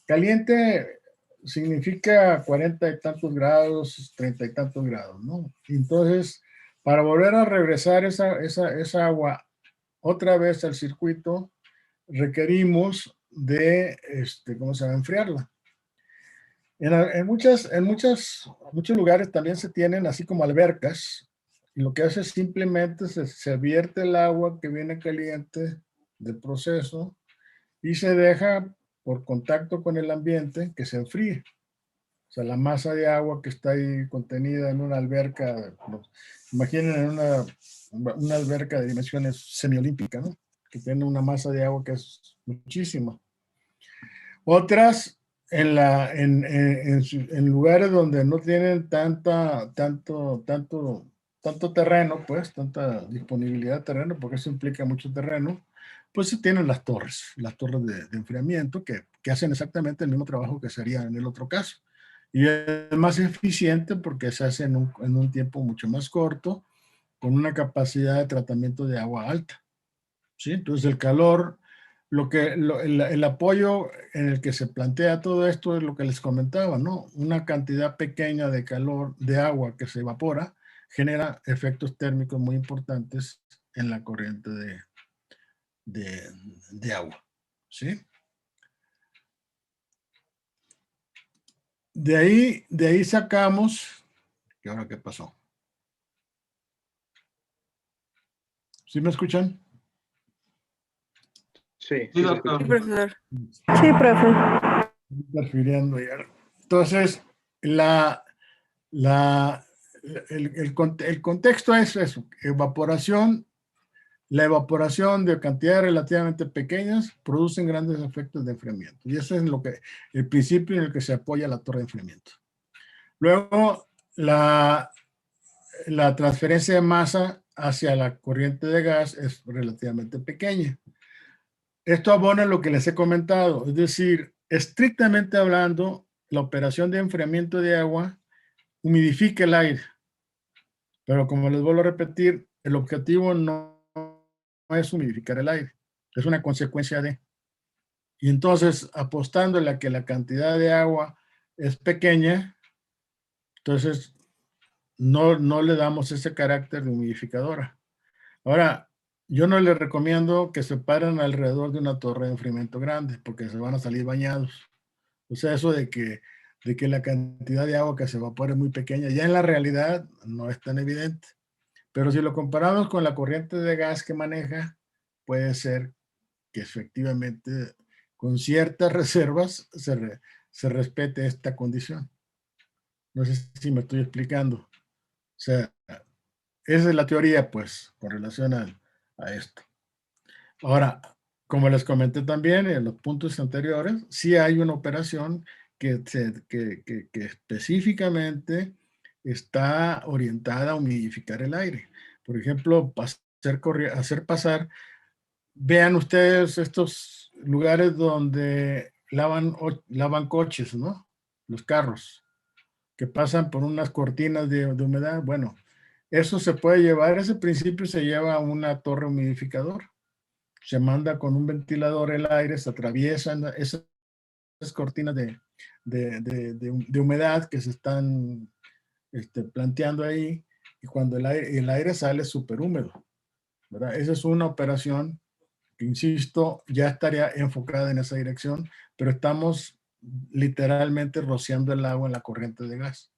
Caliente significa 40 y tantos grados, 30 y tantos grados, ¿no? Entonces, para volver a regresar esa agua otra vez al circuito, requerimos de, ¿cómo se llama?, enfriarla. En muchos lugares también se tienen así como albercas, y lo que hace es simplemente se vierte el agua que viene caliente del proceso y se deja por contacto con el ambiente que se enfríe. O sea, la masa de agua que está ahí contenida en una alberca, imaginen una alberca de dimensiones semiolímpicas, ¿no?, que tiene una masa de agua que es muchísima. Otras, en lugares donde no tienen tanto terreno, pues, tanta disponibilidad de terreno, porque eso implica mucho terreno, pues sí tienen las torres de enfriamiento que hacen exactamente el mismo trabajo que se haría en el otro caso. Y es más eficiente porque se hace en un tiempo mucho más corto, con una capacidad de tratamiento de agua alta, ¿sí? Entonces el calor, el apoyo en el que se plantea todo esto es lo que les comentaba, ¿no? Una cantidad pequeña de calor, de agua que se evapora, genera efectos térmicos muy importantes en la corriente de agua. ¿Sí? De ahí sacamos, ¿y ahora qué pasó? ¿Sí me escuchan? Sí, Sí, sí se doctor. Sí, escucha. profesor. Sí, profe. Interfiriendo ya. Entonces, el contexto es eso, evaporación. La evaporación de cantidades relativamente pequeñas producen grandes efectos de enfriamiento. Y ese es el principio en el que se apoya la torre de enfriamiento. Luego, la transferencia de masa hacia la corriente de gas es relativamente pequeña. Esto abona lo que les he comentado, es decir, estrictamente hablando, la operación de enfriamiento de agua humidifica el aire. Pero como les vuelvo a repetir, el objetivo no es humidificar el aire, es una consecuencia de. Y entonces, apostándole a que la cantidad de agua es pequeña, entonces no le damos ese carácter de humidificadora. Ahora, yo no les recomiendo que se paren alrededor de una torre de enfriamiento grande, porque se van a salir bañados. O sea, eso de que la cantidad de agua que se evapora es muy pequeña, ya en la realidad no es tan evidente. Pero si lo comparamos con la corriente de gas que maneja, puede ser que efectivamente con ciertas reservas se respete esta condición. No sé si me estoy explicando. O sea, esa es la teoría, pues, con relación a esto. Ahora, como les comenté también en los puntos anteriores, sí hay una operación que específicamente está orientada a humidificar el aire. Por ejemplo, hacer pasar, vean ustedes estos lugares donde lavan coches, ¿no? Los carros, que pasan por unas cortinas de humedad. Bueno, eso se puede llevar, ese principio se lleva a una torre humidificadora. Se manda con un ventilador el aire, se atraviesan esas cortinas de humedad que se están planteando ahí, y cuando el aire sale súper húmedo, ¿verdad? Esa es una operación que, insisto, ya estaría enfocada en esa dirección, pero estamos literalmente rociando el agua en la corriente de gas.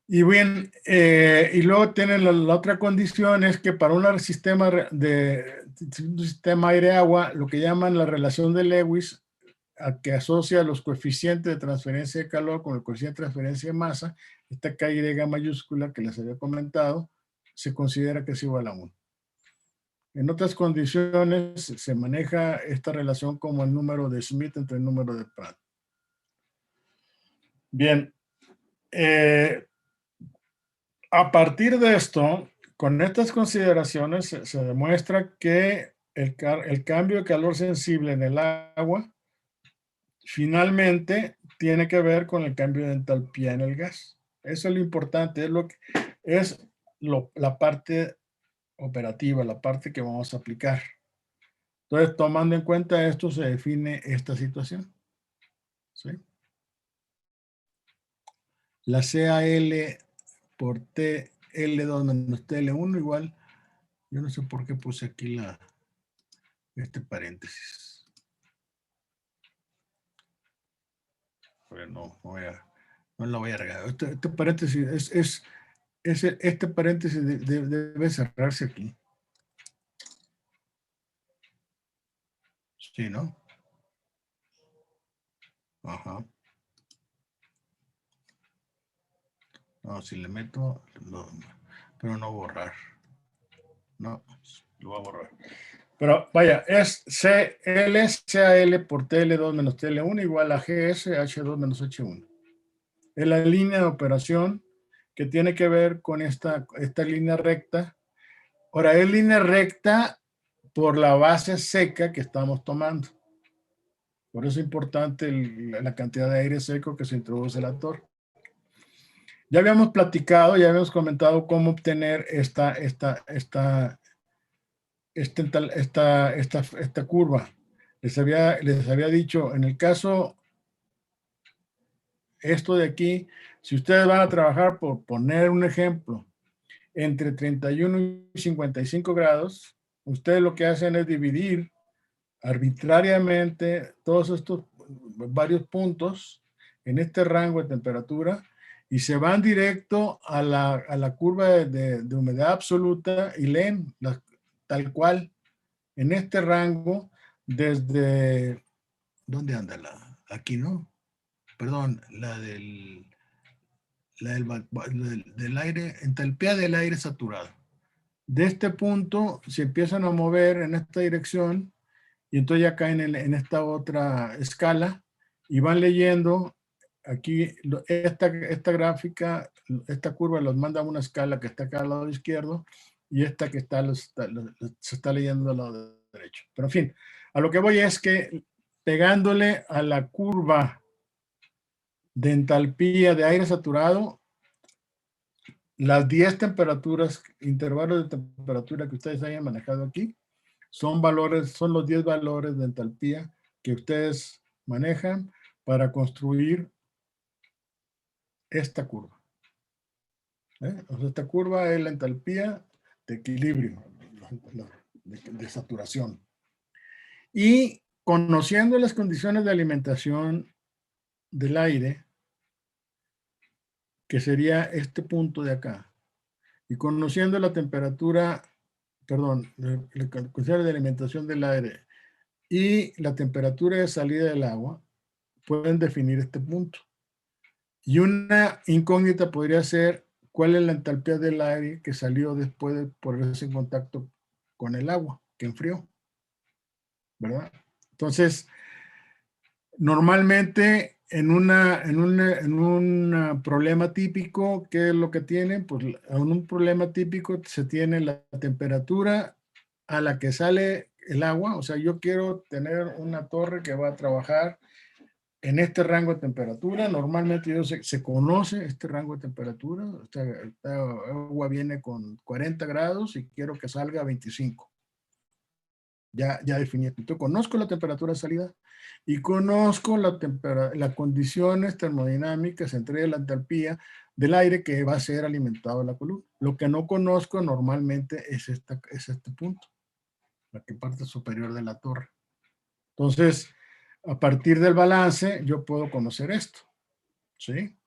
Y bien, y luego tienen la otra condición es que para un sistema aire-agua, lo que llaman la relación de Lewis, que asocia los coeficientes de transferencia de calor con el coeficiente de transferencia de masa, esta KY mayúscula que les había comentado, se considera que es igual a 1. En otras condiciones se maneja esta relación como el número de Schmidt entre el número de Pratt. Bien, a partir de esto, con estas consideraciones, se demuestra que el cambio de calor sensible en el agua finalmente tiene que ver con el cambio de entalpía en el gas. Eso es lo importante, es la parte operativa, la parte que vamos a aplicar. Entonces, tomando en cuenta esto, se define esta situación. ¿Sí? La CAL por TL2 menos TL1 igual, yo no sé por qué puse aquí este paréntesis. Pero no lo voy a regar. Este paréntesis este paréntesis debe cerrarse aquí. Sí, ¿no? Ajá. No, si le meto, pero no borrar. No, lo voy a borrar. Pero vaya, es CAL por TL2 menos TL1 igual a GS H2 menos H1. Es la línea de operación que tiene que ver con esta línea recta. Ahora, es línea recta por la base seca que estamos tomando. Por eso es importante la cantidad de aire seco que se introduce en la torre. Ya habíamos platicado, ya habíamos comentado cómo obtener esta curva. Les había dicho, en el caso, esto de aquí, si ustedes van a trabajar, por poner un ejemplo, entre 31 y 55 grados, ustedes lo que hacen es dividir arbitrariamente todos estos varios puntos en este rango de temperatura y se van directo a la curva de humedad absoluta y leen tal cual en este rango desde, ¿dónde anda aquí, no? Perdón, del aire, entalpía del aire saturado. De este punto se empiezan a mover en esta dirección y entonces ya caen en esta otra escala y van leyendo aquí esta gráfica, esta curva los manda a una escala que está acá al lado izquierdo y esta que está se está leyendo al lado derecho. Pero en fin, a lo que voy es que pegándole a la curva de entalpía de aire saturado, las 10 temperaturas, intervalos de temperatura que ustedes hayan manejado aquí, son los 10 valores de entalpía que ustedes manejan para construir esta curva. O sea, esta curva es la entalpía de equilibrio, de saturación. Y conociendo las condiciones de alimentación del aire, que sería este punto de acá, y conociendo la temperatura, perdón, la condiciones de alimentación del aire y la temperatura de salida del agua, pueden definir este punto. Y una incógnita podría ser cuál es la entalpía del aire que salió después de ponerse en contacto con el agua, que enfrió, ¿verdad? Entonces, normalmente en un problema típico, ¿qué es lo que tienen? Pues en un problema típico se tiene la temperatura a la que sale el agua. O sea, yo quiero tener una torre que va a trabajar en este rango de temperatura. Normalmente se conoce este rango de temperatura. Esta agua viene con 40 grados y quiero que salga a 25. Ya definí. Entonces, conozco la temperatura de salida y conozco las condiciones termodinámicas entre la entalpía del aire que va a ser alimentado en la columna. Lo que no conozco normalmente es este punto, la que parte superior de la torre. Entonces, a partir del balance, yo puedo conocer esto. ¿Sí?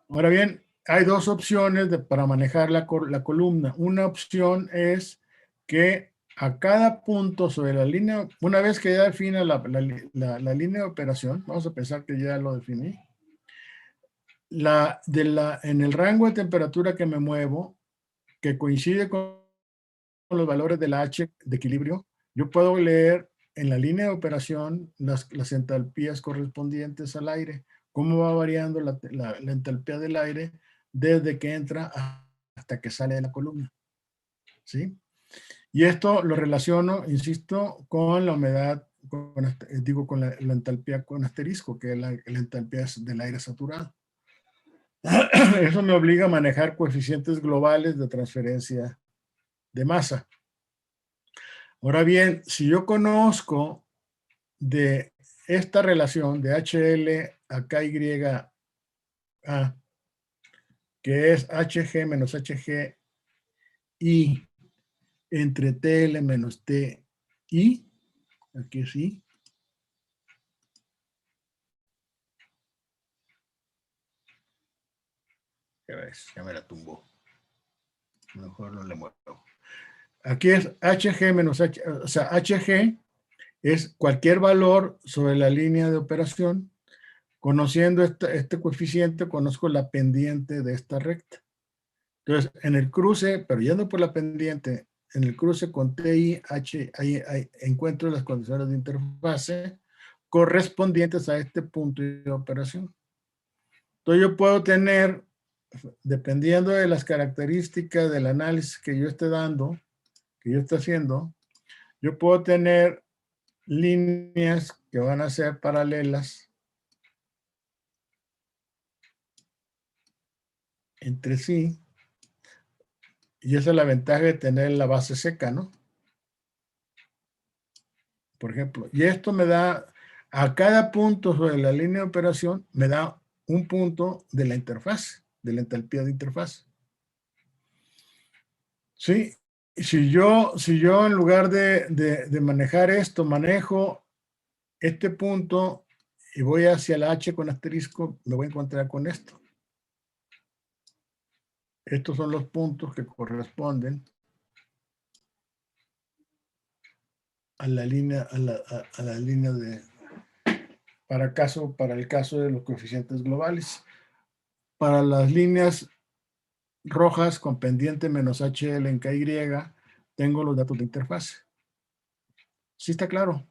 Ahora bien, hay dos opciones para manejar la columna. Una opción es que a cada punto sobre la línea, una vez que ya define la línea de operación, vamos a pensar que ya lo definí, en el rango de temperatura que me muevo, que coincide con los valores de la H de equilibrio, yo puedo leer en la línea de operación las entalpías correspondientes al aire, cómo va variando la entalpía del aire desde que entra hasta que sale de la columna. ¿Sí? Y esto lo relaciono, insisto, con la humedad, con la entalpía con asterisco, que es la entalpía del aire saturado. Eso me obliga a manejar coeficientes globales de transferencia de masa. Ahora bien, si yo conozco de esta relación de HL a KY, que es HG menos HG y entre TL menos TI, aquí sí. Ya ves, ya me la tumbó. Mejor no le muevo. Aquí es HG menos H, o sea, HG es cualquier valor sobre la línea de operación. Conociendo este coeficiente, conozco la pendiente de esta recta. Entonces, en el cruce, pero yendo por la pendiente, en el cruce con TI, H, ahí encuentro las condiciones de interfase correspondientes a este punto de operación. Entonces, yo puedo tener, dependiendo de las características del análisis que yo esté dando, que yo esté haciendo, yo puedo tener líneas que van a ser paralelas entre sí, y esa es la ventaja de tener la base seca, ¿no? Por ejemplo, y esto me da, a cada punto sobre la línea de operación, me da un punto de la interfaz, de la entalpía de interfaz. Sí, si yo en lugar de manejar esto, manejo este punto y voy hacia la H con asterisco, me voy a encontrar con esto. Estos son los puntos que corresponden a la línea, a la línea de, para el caso de los coeficientes globales. Para las líneas rojas con pendiente menos HL en KY, tengo los datos de interfase. ¿Sí está claro?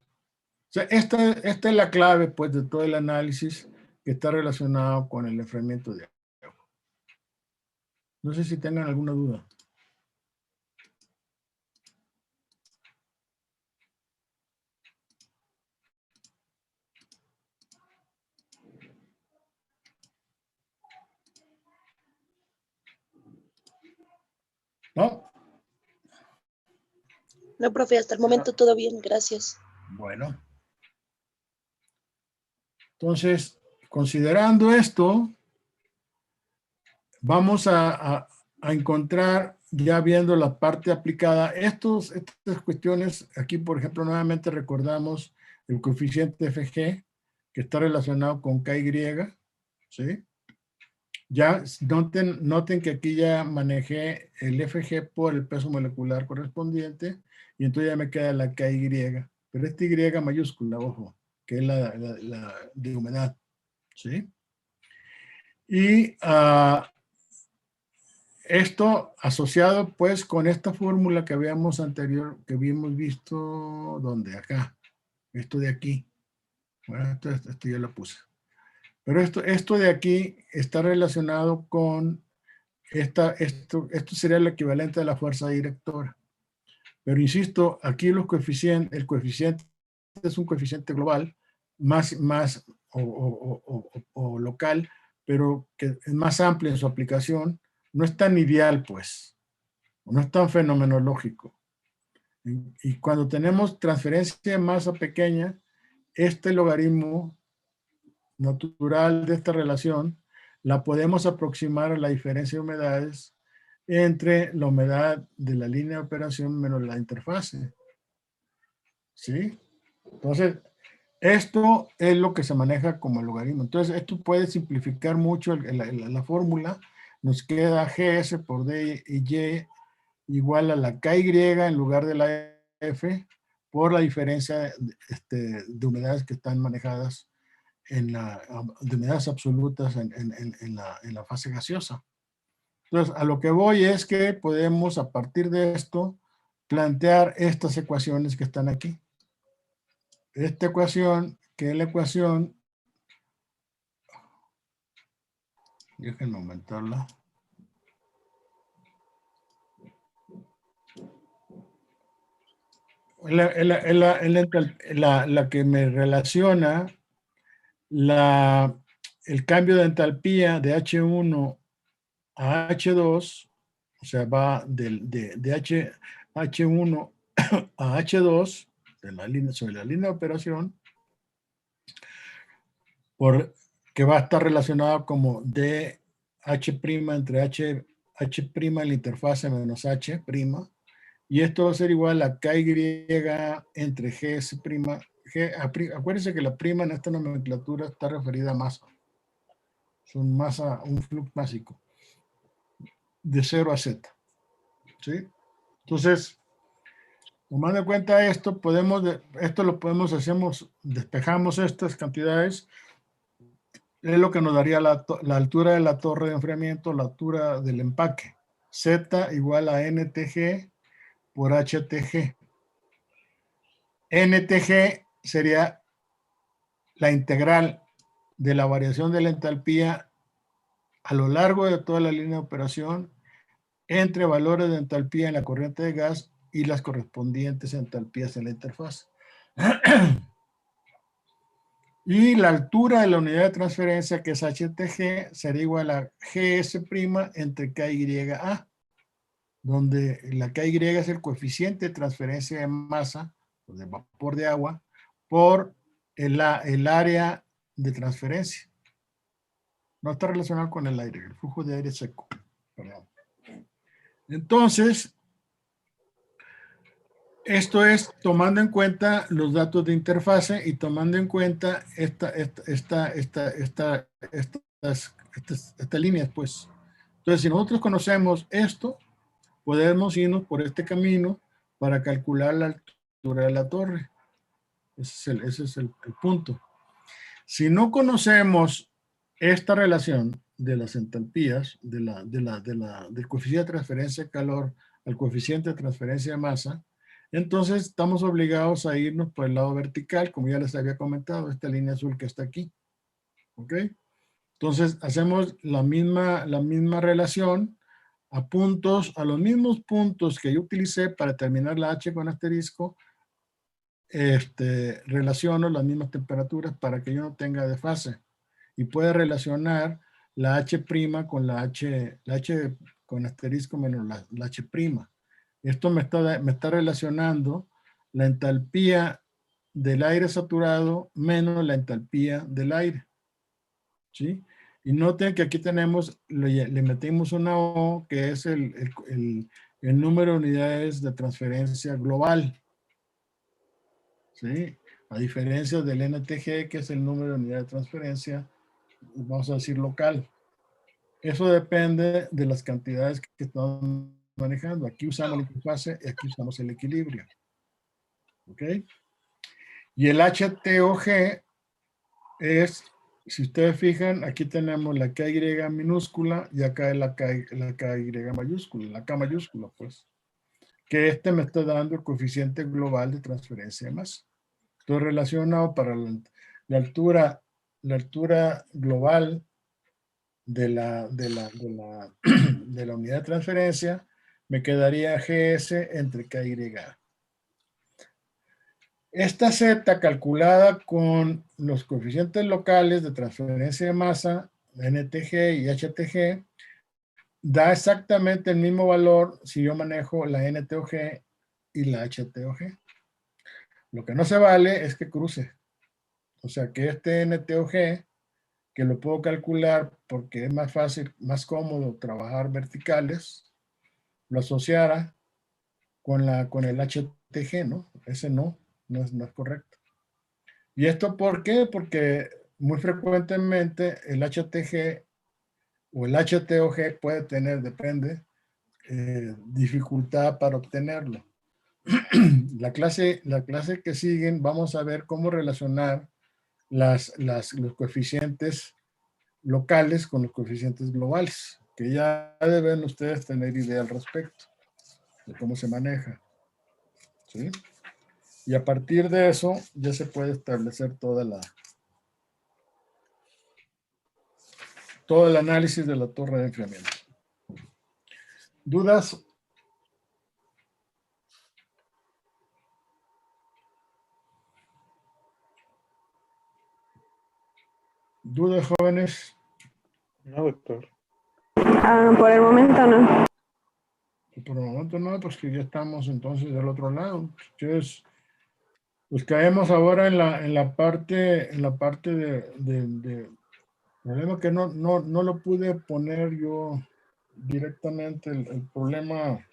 O sea, esta es la clave, pues, de todo el análisis que está relacionado con el enfriamiento de agua. No sé si tengan alguna duda. ¿No? No, profe, hasta el momento todo bien, gracias. Bueno. Entonces, considerando esto, vamos a encontrar, ya viendo la parte aplicada, estas cuestiones, aquí por ejemplo, nuevamente recordamos el coeficiente FG, que está relacionado con KY, ¿sí? Ya noten que aquí ya manejé el FG por el peso molecular correspondiente, y entonces ya me queda la KY, pero esta Y mayúscula, ojo, que es la de humedad, ¿sí? Y esto asociado pues con esta fórmula que habíamos habíamos visto, ¿dónde? Acá, esto de aquí. Bueno, esto ya lo puse. Pero esto de aquí está relacionado con esto sería el equivalente a la fuerza directora. Pero insisto, aquí el coeficiente es un coeficiente global, más o local, pero que es más amplio en su aplicación. No es tan ideal, pues, no es tan fenomenológico. Y cuando tenemos transferencia de masa pequeña, este logaritmo natural de esta relación la podemos aproximar a la diferencia de humedades entre la humedad de la línea de operación menos la interfase. ¿Sí? Entonces, esto es lo que se maneja como el logaritmo. Entonces, esto puede simplificar mucho la fórmula. Nos queda GS por D y Y igual a la KY en lugar de la F por la diferencia de humedades que están manejadas de humedades absolutas en la fase gaseosa. Entonces, a lo que voy es que podemos, a partir de esto, plantear estas ecuaciones que están aquí. Esta ecuación, que es la ecuación, déjenme aumentarla. La que me relaciona el cambio de entalpía de H1 a H2, o sea, va de H1 a H2 sobre la línea de operación, que va a estar relacionado como DH' entre H' en la interfase menos H', y esto va a ser igual a KY entre GS'. Acuérdense que la prima en esta nomenclatura está referida a masa. Es un flux másico de 0 a Z. ¿Sí? Entonces, tomando en cuenta esto, despejamos estas cantidades, es lo que nos daría la altura de la torre de enfriamiento, la altura del empaque. Z igual a NTG por HTG. NTG sería la integral de la variación de la entalpía a lo largo de toda la línea de operación entre valores de entalpía en la corriente de gas y las correspondientes entalpías en la interfaz. Y la altura de la unidad de transferencia, que es HTG, sería igual a GS' entre KYA, donde la KY es el coeficiente de transferencia de masa, de vapor de agua, por el área de transferencia. No está relacionado con el aire, el flujo de aire seco. Perdón. Entonces, Esto es tomando en cuenta los datos de interfase y tomando en cuenta estas líneas, pues. Entonces, si nosotros conocemos esto, podemos irnos por este camino para calcular la altura de la torre. Ese es el punto. Si no conocemos esta relación de las entalpías, del coeficiente de transferencia de calor al coeficiente de transferencia de masa, entonces estamos obligados a irnos por el lado vertical, como ya les había comentado, esta línea azul que está aquí. ¿Ok? Entonces hacemos la misma relación a los mismos puntos que yo utilicé para terminar la H con asterisco, relaciono las mismas temperaturas para que yo no tenga desfase y pueda relacionar la H' con la H con asterisco menos la H'. Esto me está relacionando la entalpía del aire saturado menos la entalpía del aire. ¿Sí? Y noten que aquí tenemos, le metimos una O, que es el número de unidades de transferencia global. ¿Sí? A diferencia del NTG, que es el número de unidades de transferencia, vamos a decir local. Eso depende de las cantidades que estamos manejando. Aquí usamos la interfase y aquí usamos el equilibrio. ¿Ok? Y el HTOG es, si ustedes fijan, aquí tenemos la KY minúscula y acá es la KY mayúscula, la K mayúscula, pues. Que me está dando el coeficiente global de transferencia de masa. Entonces, relacionado para la altura global de la unidad de transferencia, me quedaría GS entre KY. Esta Z calculada con los coeficientes locales de transferencia de masa, NTG y HTG, da exactamente el mismo valor si yo manejo la NTOG y la HTOG. Lo que no se vale es que cruce. O sea, que este NTOG, que lo puedo calcular porque es más fácil, más cómodo trabajar verticales, lo asociara con el HTG, ¿no? Ese no es correcto. ¿Y esto por qué? Porque muy frecuentemente el HTG o el HTOG puede tener, depende, dificultad para obtenerlo. La clase que siguen vamos a ver cómo relacionar los coeficientes locales con los coeficientes globales, que ya deben ustedes tener idea al respecto de cómo se maneja. ¿Sí? Y a partir de eso ya se puede establecer todo el análisis de la torre de enfriamiento. ¿Dudas? ¿Dudas, jóvenes? No, doctor. Por el momento no. Por el momento no, pues que ya estamos entonces del otro lado. Entonces, pues caemos ahora en la parte de problema que no lo pude poner yo directamente, el problema.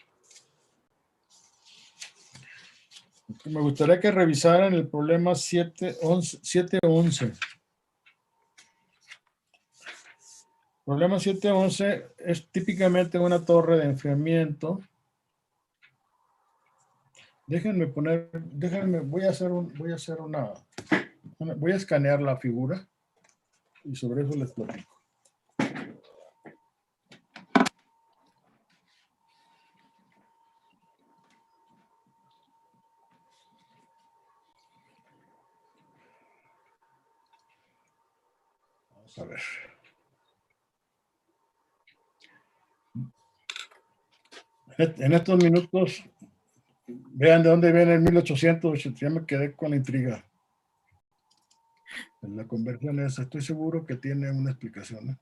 Me gustaría que revisaran el problema 711. Problema 711 es típicamente una torre de enfriamiento. Voy a escanear la figura y sobre eso les platico. Vamos a ver. En estos minutos, vean de dónde viene el 1880, ya me quedé con la intriga. En la conversión esa, estoy seguro que tiene una explicación, ¿eh?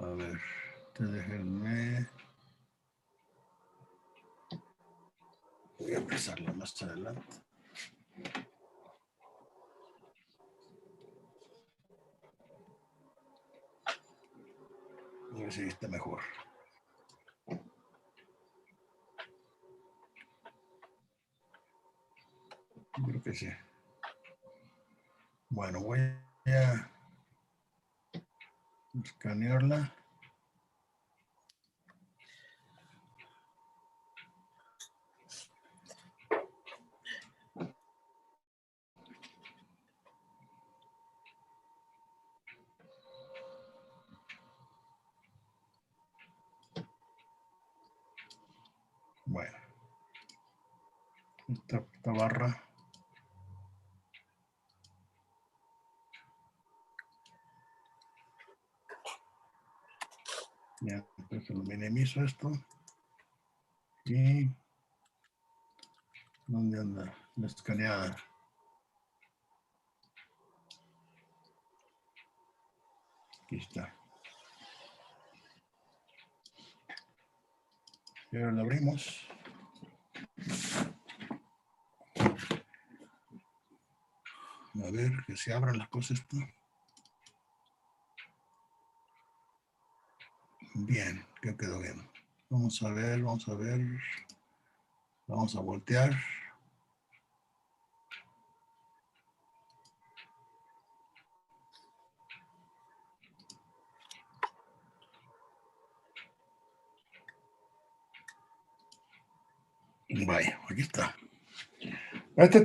A ver, déjenme. Voy a empezarlo más adelante. A ver si está mejor. Creo que sí. Bueno, voy a escanearla. Bueno, esta barra. Ya, entonces lo minimizo esto. Y ¿dónde anda la escaneada? Aquí está. Y ahora lo abrimos. A ver, que se abran las cosas esto. Bien, que quedó bien. Vamos a ver, vamos a ver. Vamos a voltear. Vaya, aquí está. Esto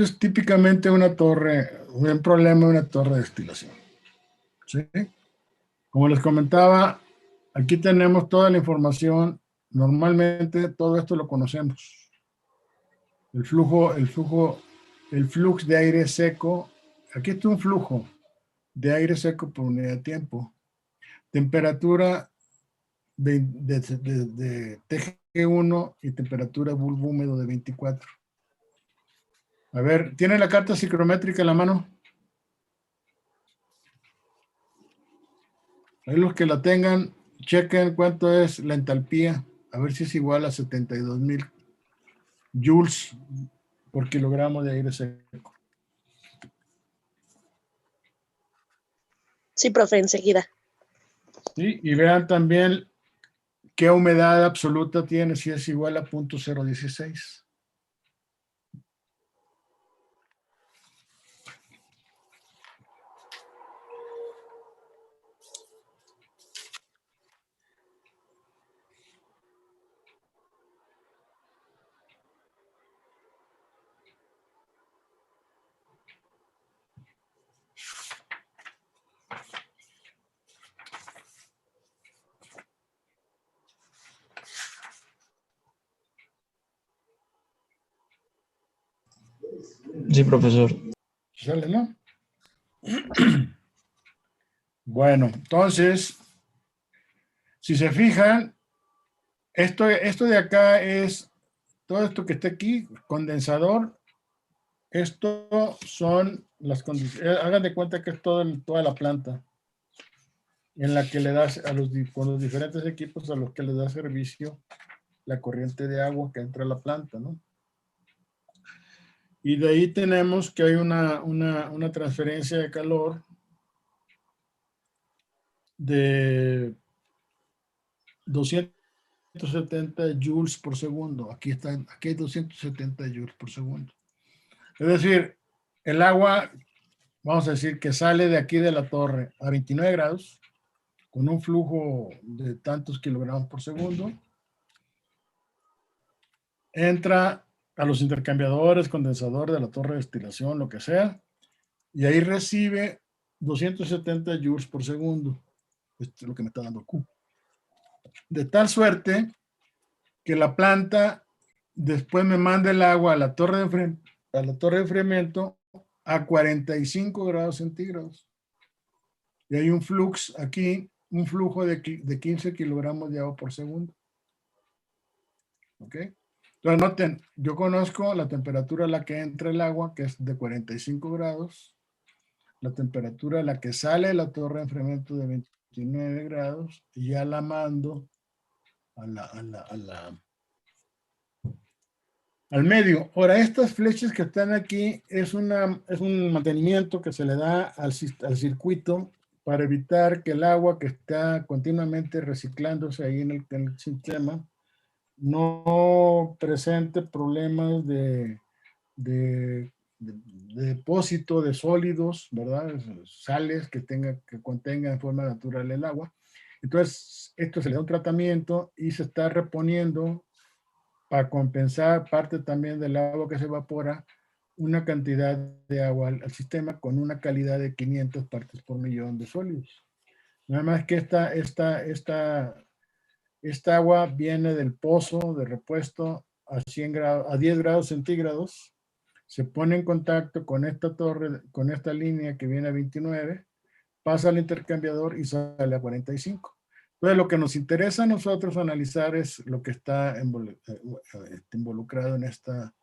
es típicamente una torre, un problema de una torre de destilación. ¿Sí? Como les comentaba, aquí tenemos toda la información. Normalmente todo esto lo conocemos. El flux de aire seco. Aquí está un flujo de aire seco por unidad de tiempo. Temperatura de TG1 y temperatura bulbo húmedo de 24. A ver, ¿tiene la carta psicométrica en la mano? Ahí los que la tengan, chequen cuánto es la entalpía, a ver si es igual a 72,000 joules por kilogramo de aire seco. Sí, profe, enseguida. ¿Sí? Y vean también qué humedad absoluta tiene, si es igual a 0.016. Sí, profesor. ¿Sale, no? Bueno, entonces, si se fijan, esto de acá es, todo esto que está aquí, condensador, esto son las condiciones, hagan de cuenta que es toda la planta en la que le das con los diferentes equipos a los que le da servicio la corriente de agua que entra a la planta, ¿no? Y de ahí tenemos que hay una transferencia de calor de 270 joules por segundo. Aquí hay 270 joules por segundo. Es decir, el agua, vamos a decir que sale de aquí de la torre a 29 grados, con un flujo de tantos kilogramos por segundo, entra a los intercambiadores, condensadores de la torre de destilación, lo que sea, y ahí recibe 270 joules por segundo. Esto es lo que me está dando Q. De tal suerte que la planta después me manda el agua a la torre de enfriamiento a 45 grados centígrados. Y hay un flux aquí, un flujo de 15 kilogramos de agua por segundo. ¿Ok? Entonces noten, yo conozco la temperatura a la que entra el agua, que es de 45 grados, la temperatura a la que sale de la torre de enfriamiento de 29 grados y ya la mando al medio. Ahora, estas flechas que están aquí es un mantenimiento que se le da al circuito para evitar que el agua que está continuamente reciclándose ahí en el sistema no presente problemas de depósito de sólidos, ¿verdad? Sales que contengan en forma natural el agua. Entonces, esto se le da un tratamiento y se está reponiendo para compensar parte también del agua que se evapora, una cantidad de agua al sistema con una calidad de 500 partes por millón de sólidos. Nada más que esta agua viene del pozo de repuesto a 100 grados, a 10 grados centígrados, se pone en contacto con esta torre, con esta línea que viene a 29, pasa al intercambiador y sale a 45. Entonces, lo que nos interesa a nosotros analizar es lo que está involucrado en esta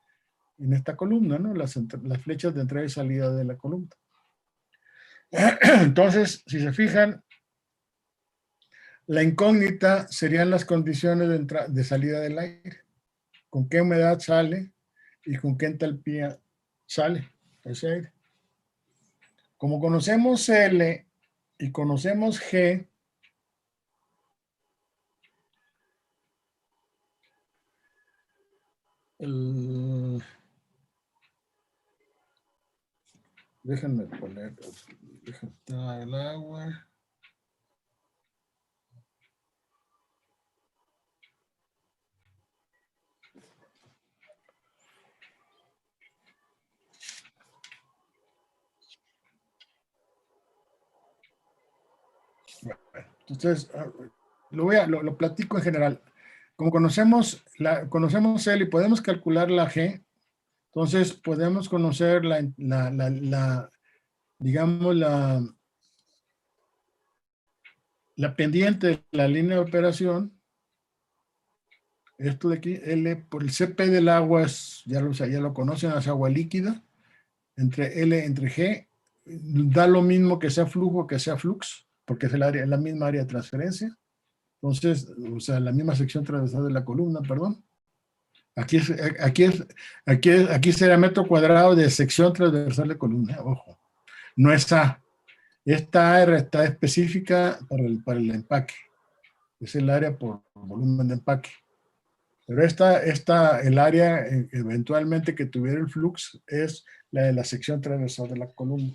columna, ¿no? Las flechas de entrada y salida de la columna. Entonces, si se fijan, la incógnita serían las condiciones de salida del aire. ¿Con qué humedad sale y con qué entalpía sale ese aire? Como conocemos L y conocemos G, déjenme poner el agua. Bueno, entonces, lo platico en general. Como conocemos L y podemos calcular la G, entonces podemos conocer digamos, la pendiente de la línea de operación. Esto de aquí, L por el CP del agua, ya lo conocen, es agua líquida. Entre L, entre G, da lo mismo que sea flujo que sea flux, porque es la misma área de transferencia. Entonces, o sea, la misma sección transversal de la columna, perdón. Aquí será metro cuadrado de sección transversal de columna, ojo. No es A. Esta A está específica para el empaque. Es el área por volumen de empaque. Pero el área eventualmente que tuviera el flux es la de la sección transversal de la columna.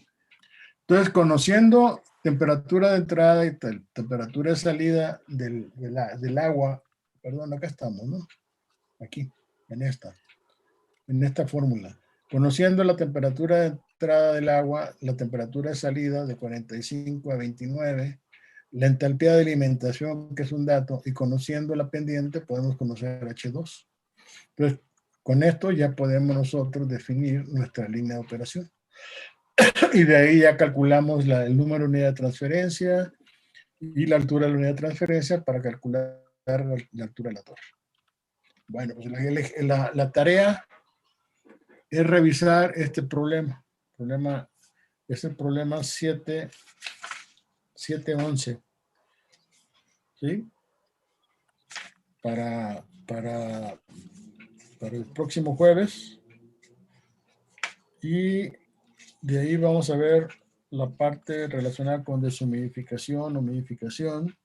Entonces, conociendo temperatura de entrada y temperatura de salida del agua, perdón, acá estamos, ¿no? Aquí, en esta fórmula. Conociendo la temperatura de entrada del agua, la temperatura de salida de 45 a 29, la entalpía de alimentación, que es un dato, y conociendo la pendiente, podemos conocer H2. Entonces, con esto ya podemos nosotros definir nuestra línea de operación. Y de ahí ya calculamos el número de unidad de transferencia y la altura de la unidad de transferencia para calcular la altura de la torre. Bueno, pues la tarea es revisar este problema. Es el problema 711. ¿Sí? Para el próximo jueves. Y de ahí vamos a ver la parte relacionada con deshumidificación, humidificación.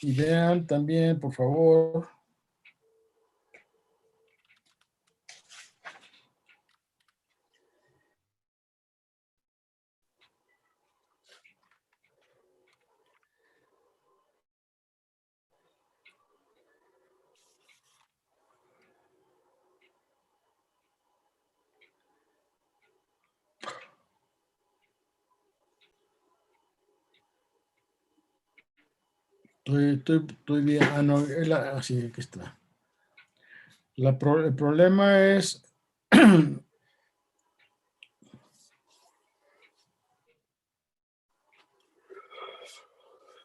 Y vean también, por favor, estoy bien. Ah, no, así que está. El problema es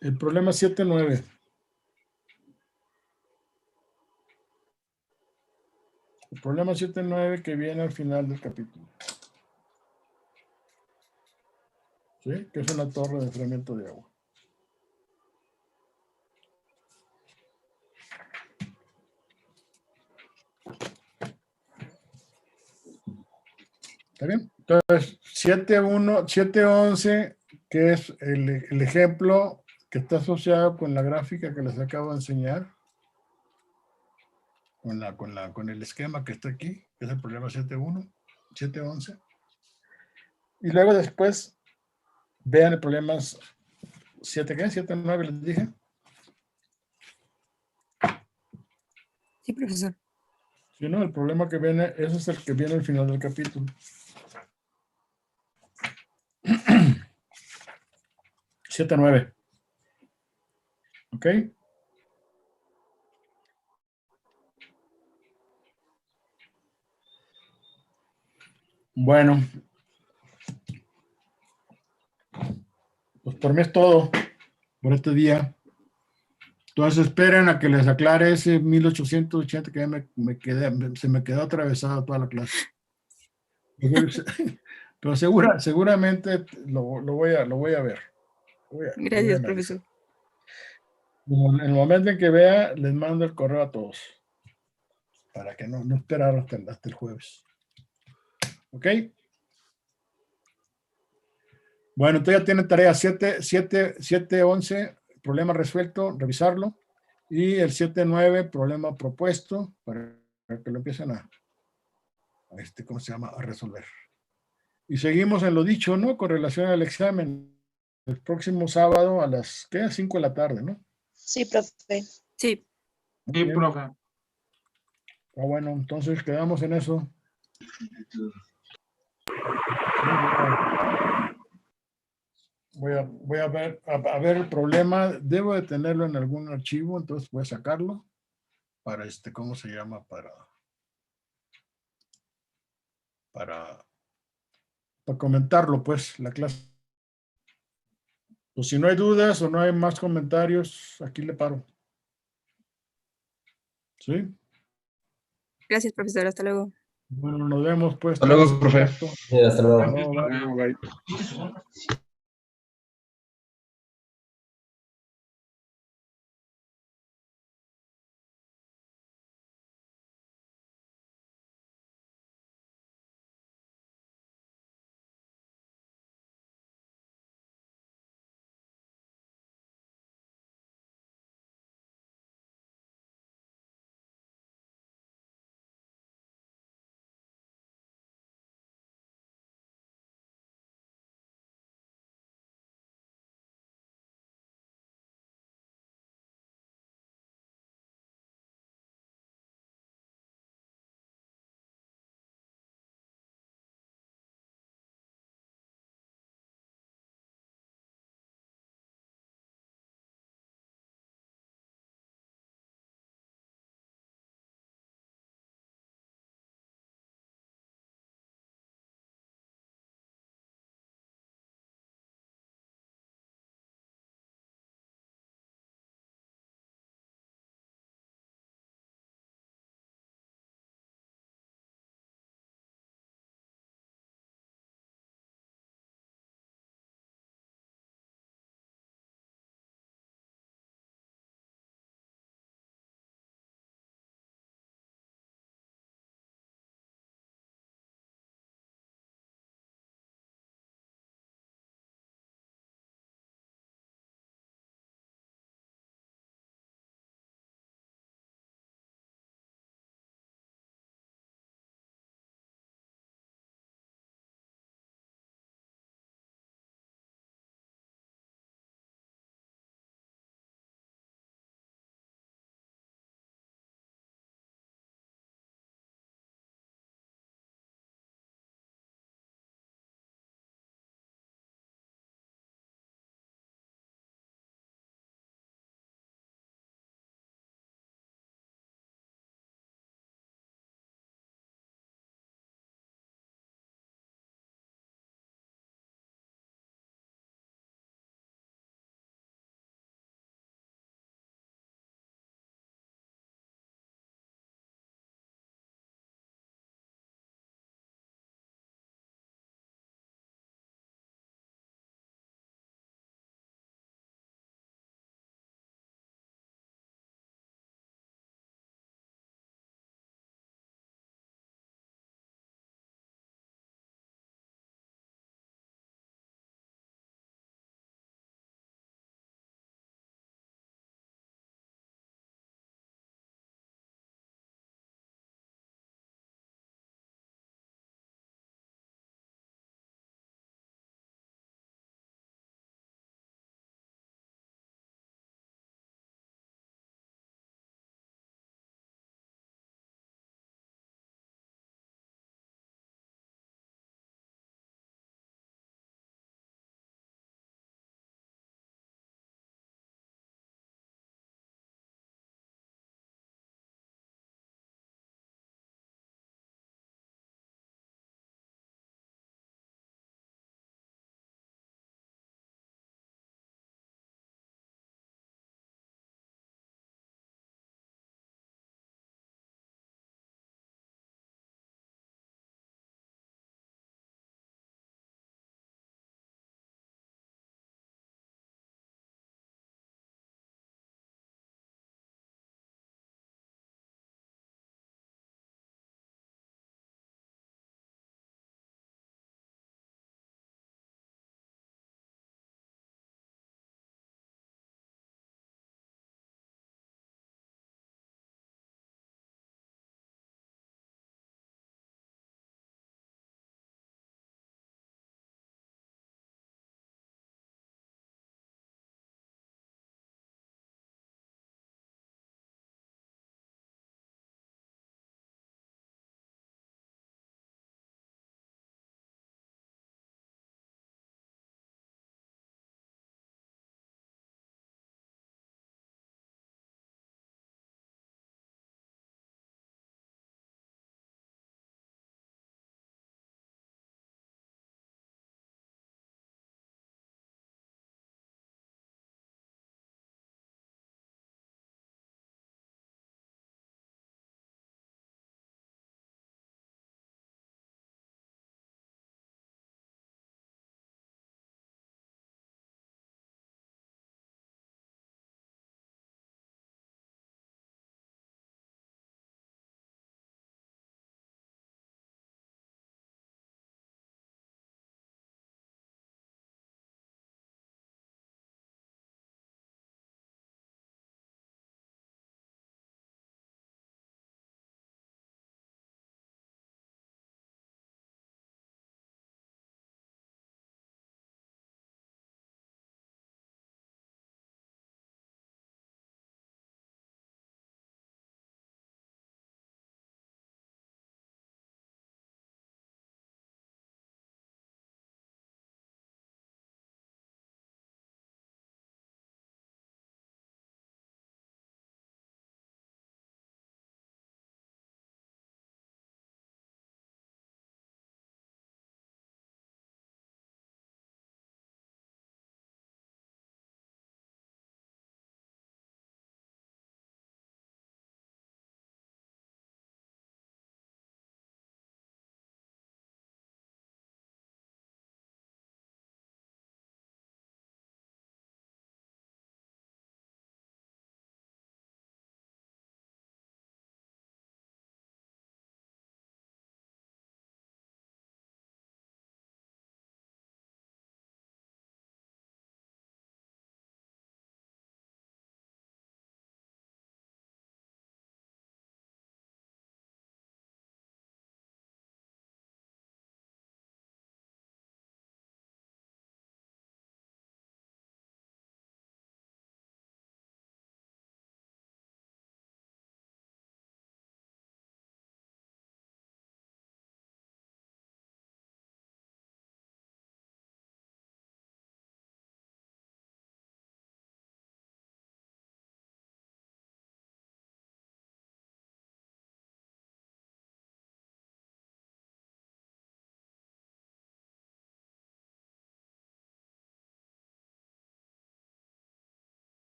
el problema 7.9. El problema 7.9 que viene al final del capítulo. ¿sí? Que es una torre de enfriamiento de agua. ¿Está bien? Entonces, 7.11, que es el ejemplo que está asociado con la gráfica que les acabo de enseñar, con el esquema que está aquí, que es el problema 7.1, 7.11. Y luego después, vean el problema 7, ¿qué? 7.9 les dije. Sí, profesor. Sí, no, el problema que viene, ese es el que viene al final del capítulo. 7.9. ¿Ok? Bueno. Pues por mí es todo por este día. Entonces esperen a que les aclare ese 1880 que ya se me quedó atravesado toda la clase. Pero seguramente lo voy a ver. Gracias, profesor. En el momento en que vea, les mando el correo a todos. Para que no esperar hasta el jueves. ¿Ok? Bueno, entonces ya tienen tarea 7.11, problema resuelto, revisarlo. Y el 7.9, problema propuesto, para que lo empiecen ¿cómo se llama? A resolver. Y seguimos en lo dicho, ¿no? Con relación al examen. El próximo sábado a las, ¿qué? 5 de la tarde, ¿no? Sí, profe. Sí. Sí, profe. Bueno, entonces quedamos en eso. Voy a ver el problema. Debo de tenerlo en algún archivo, entonces voy a sacarlo para ¿cómo se llama? Para comentarlo, pues, la clase. Pues si no hay dudas o no hay más comentarios, aquí le paro. ¿Sí? Gracias, profesor. Hasta luego. Bueno, nos vemos, pues. Hasta luego, profe. Contacto. Hasta luego. Bye. Bye.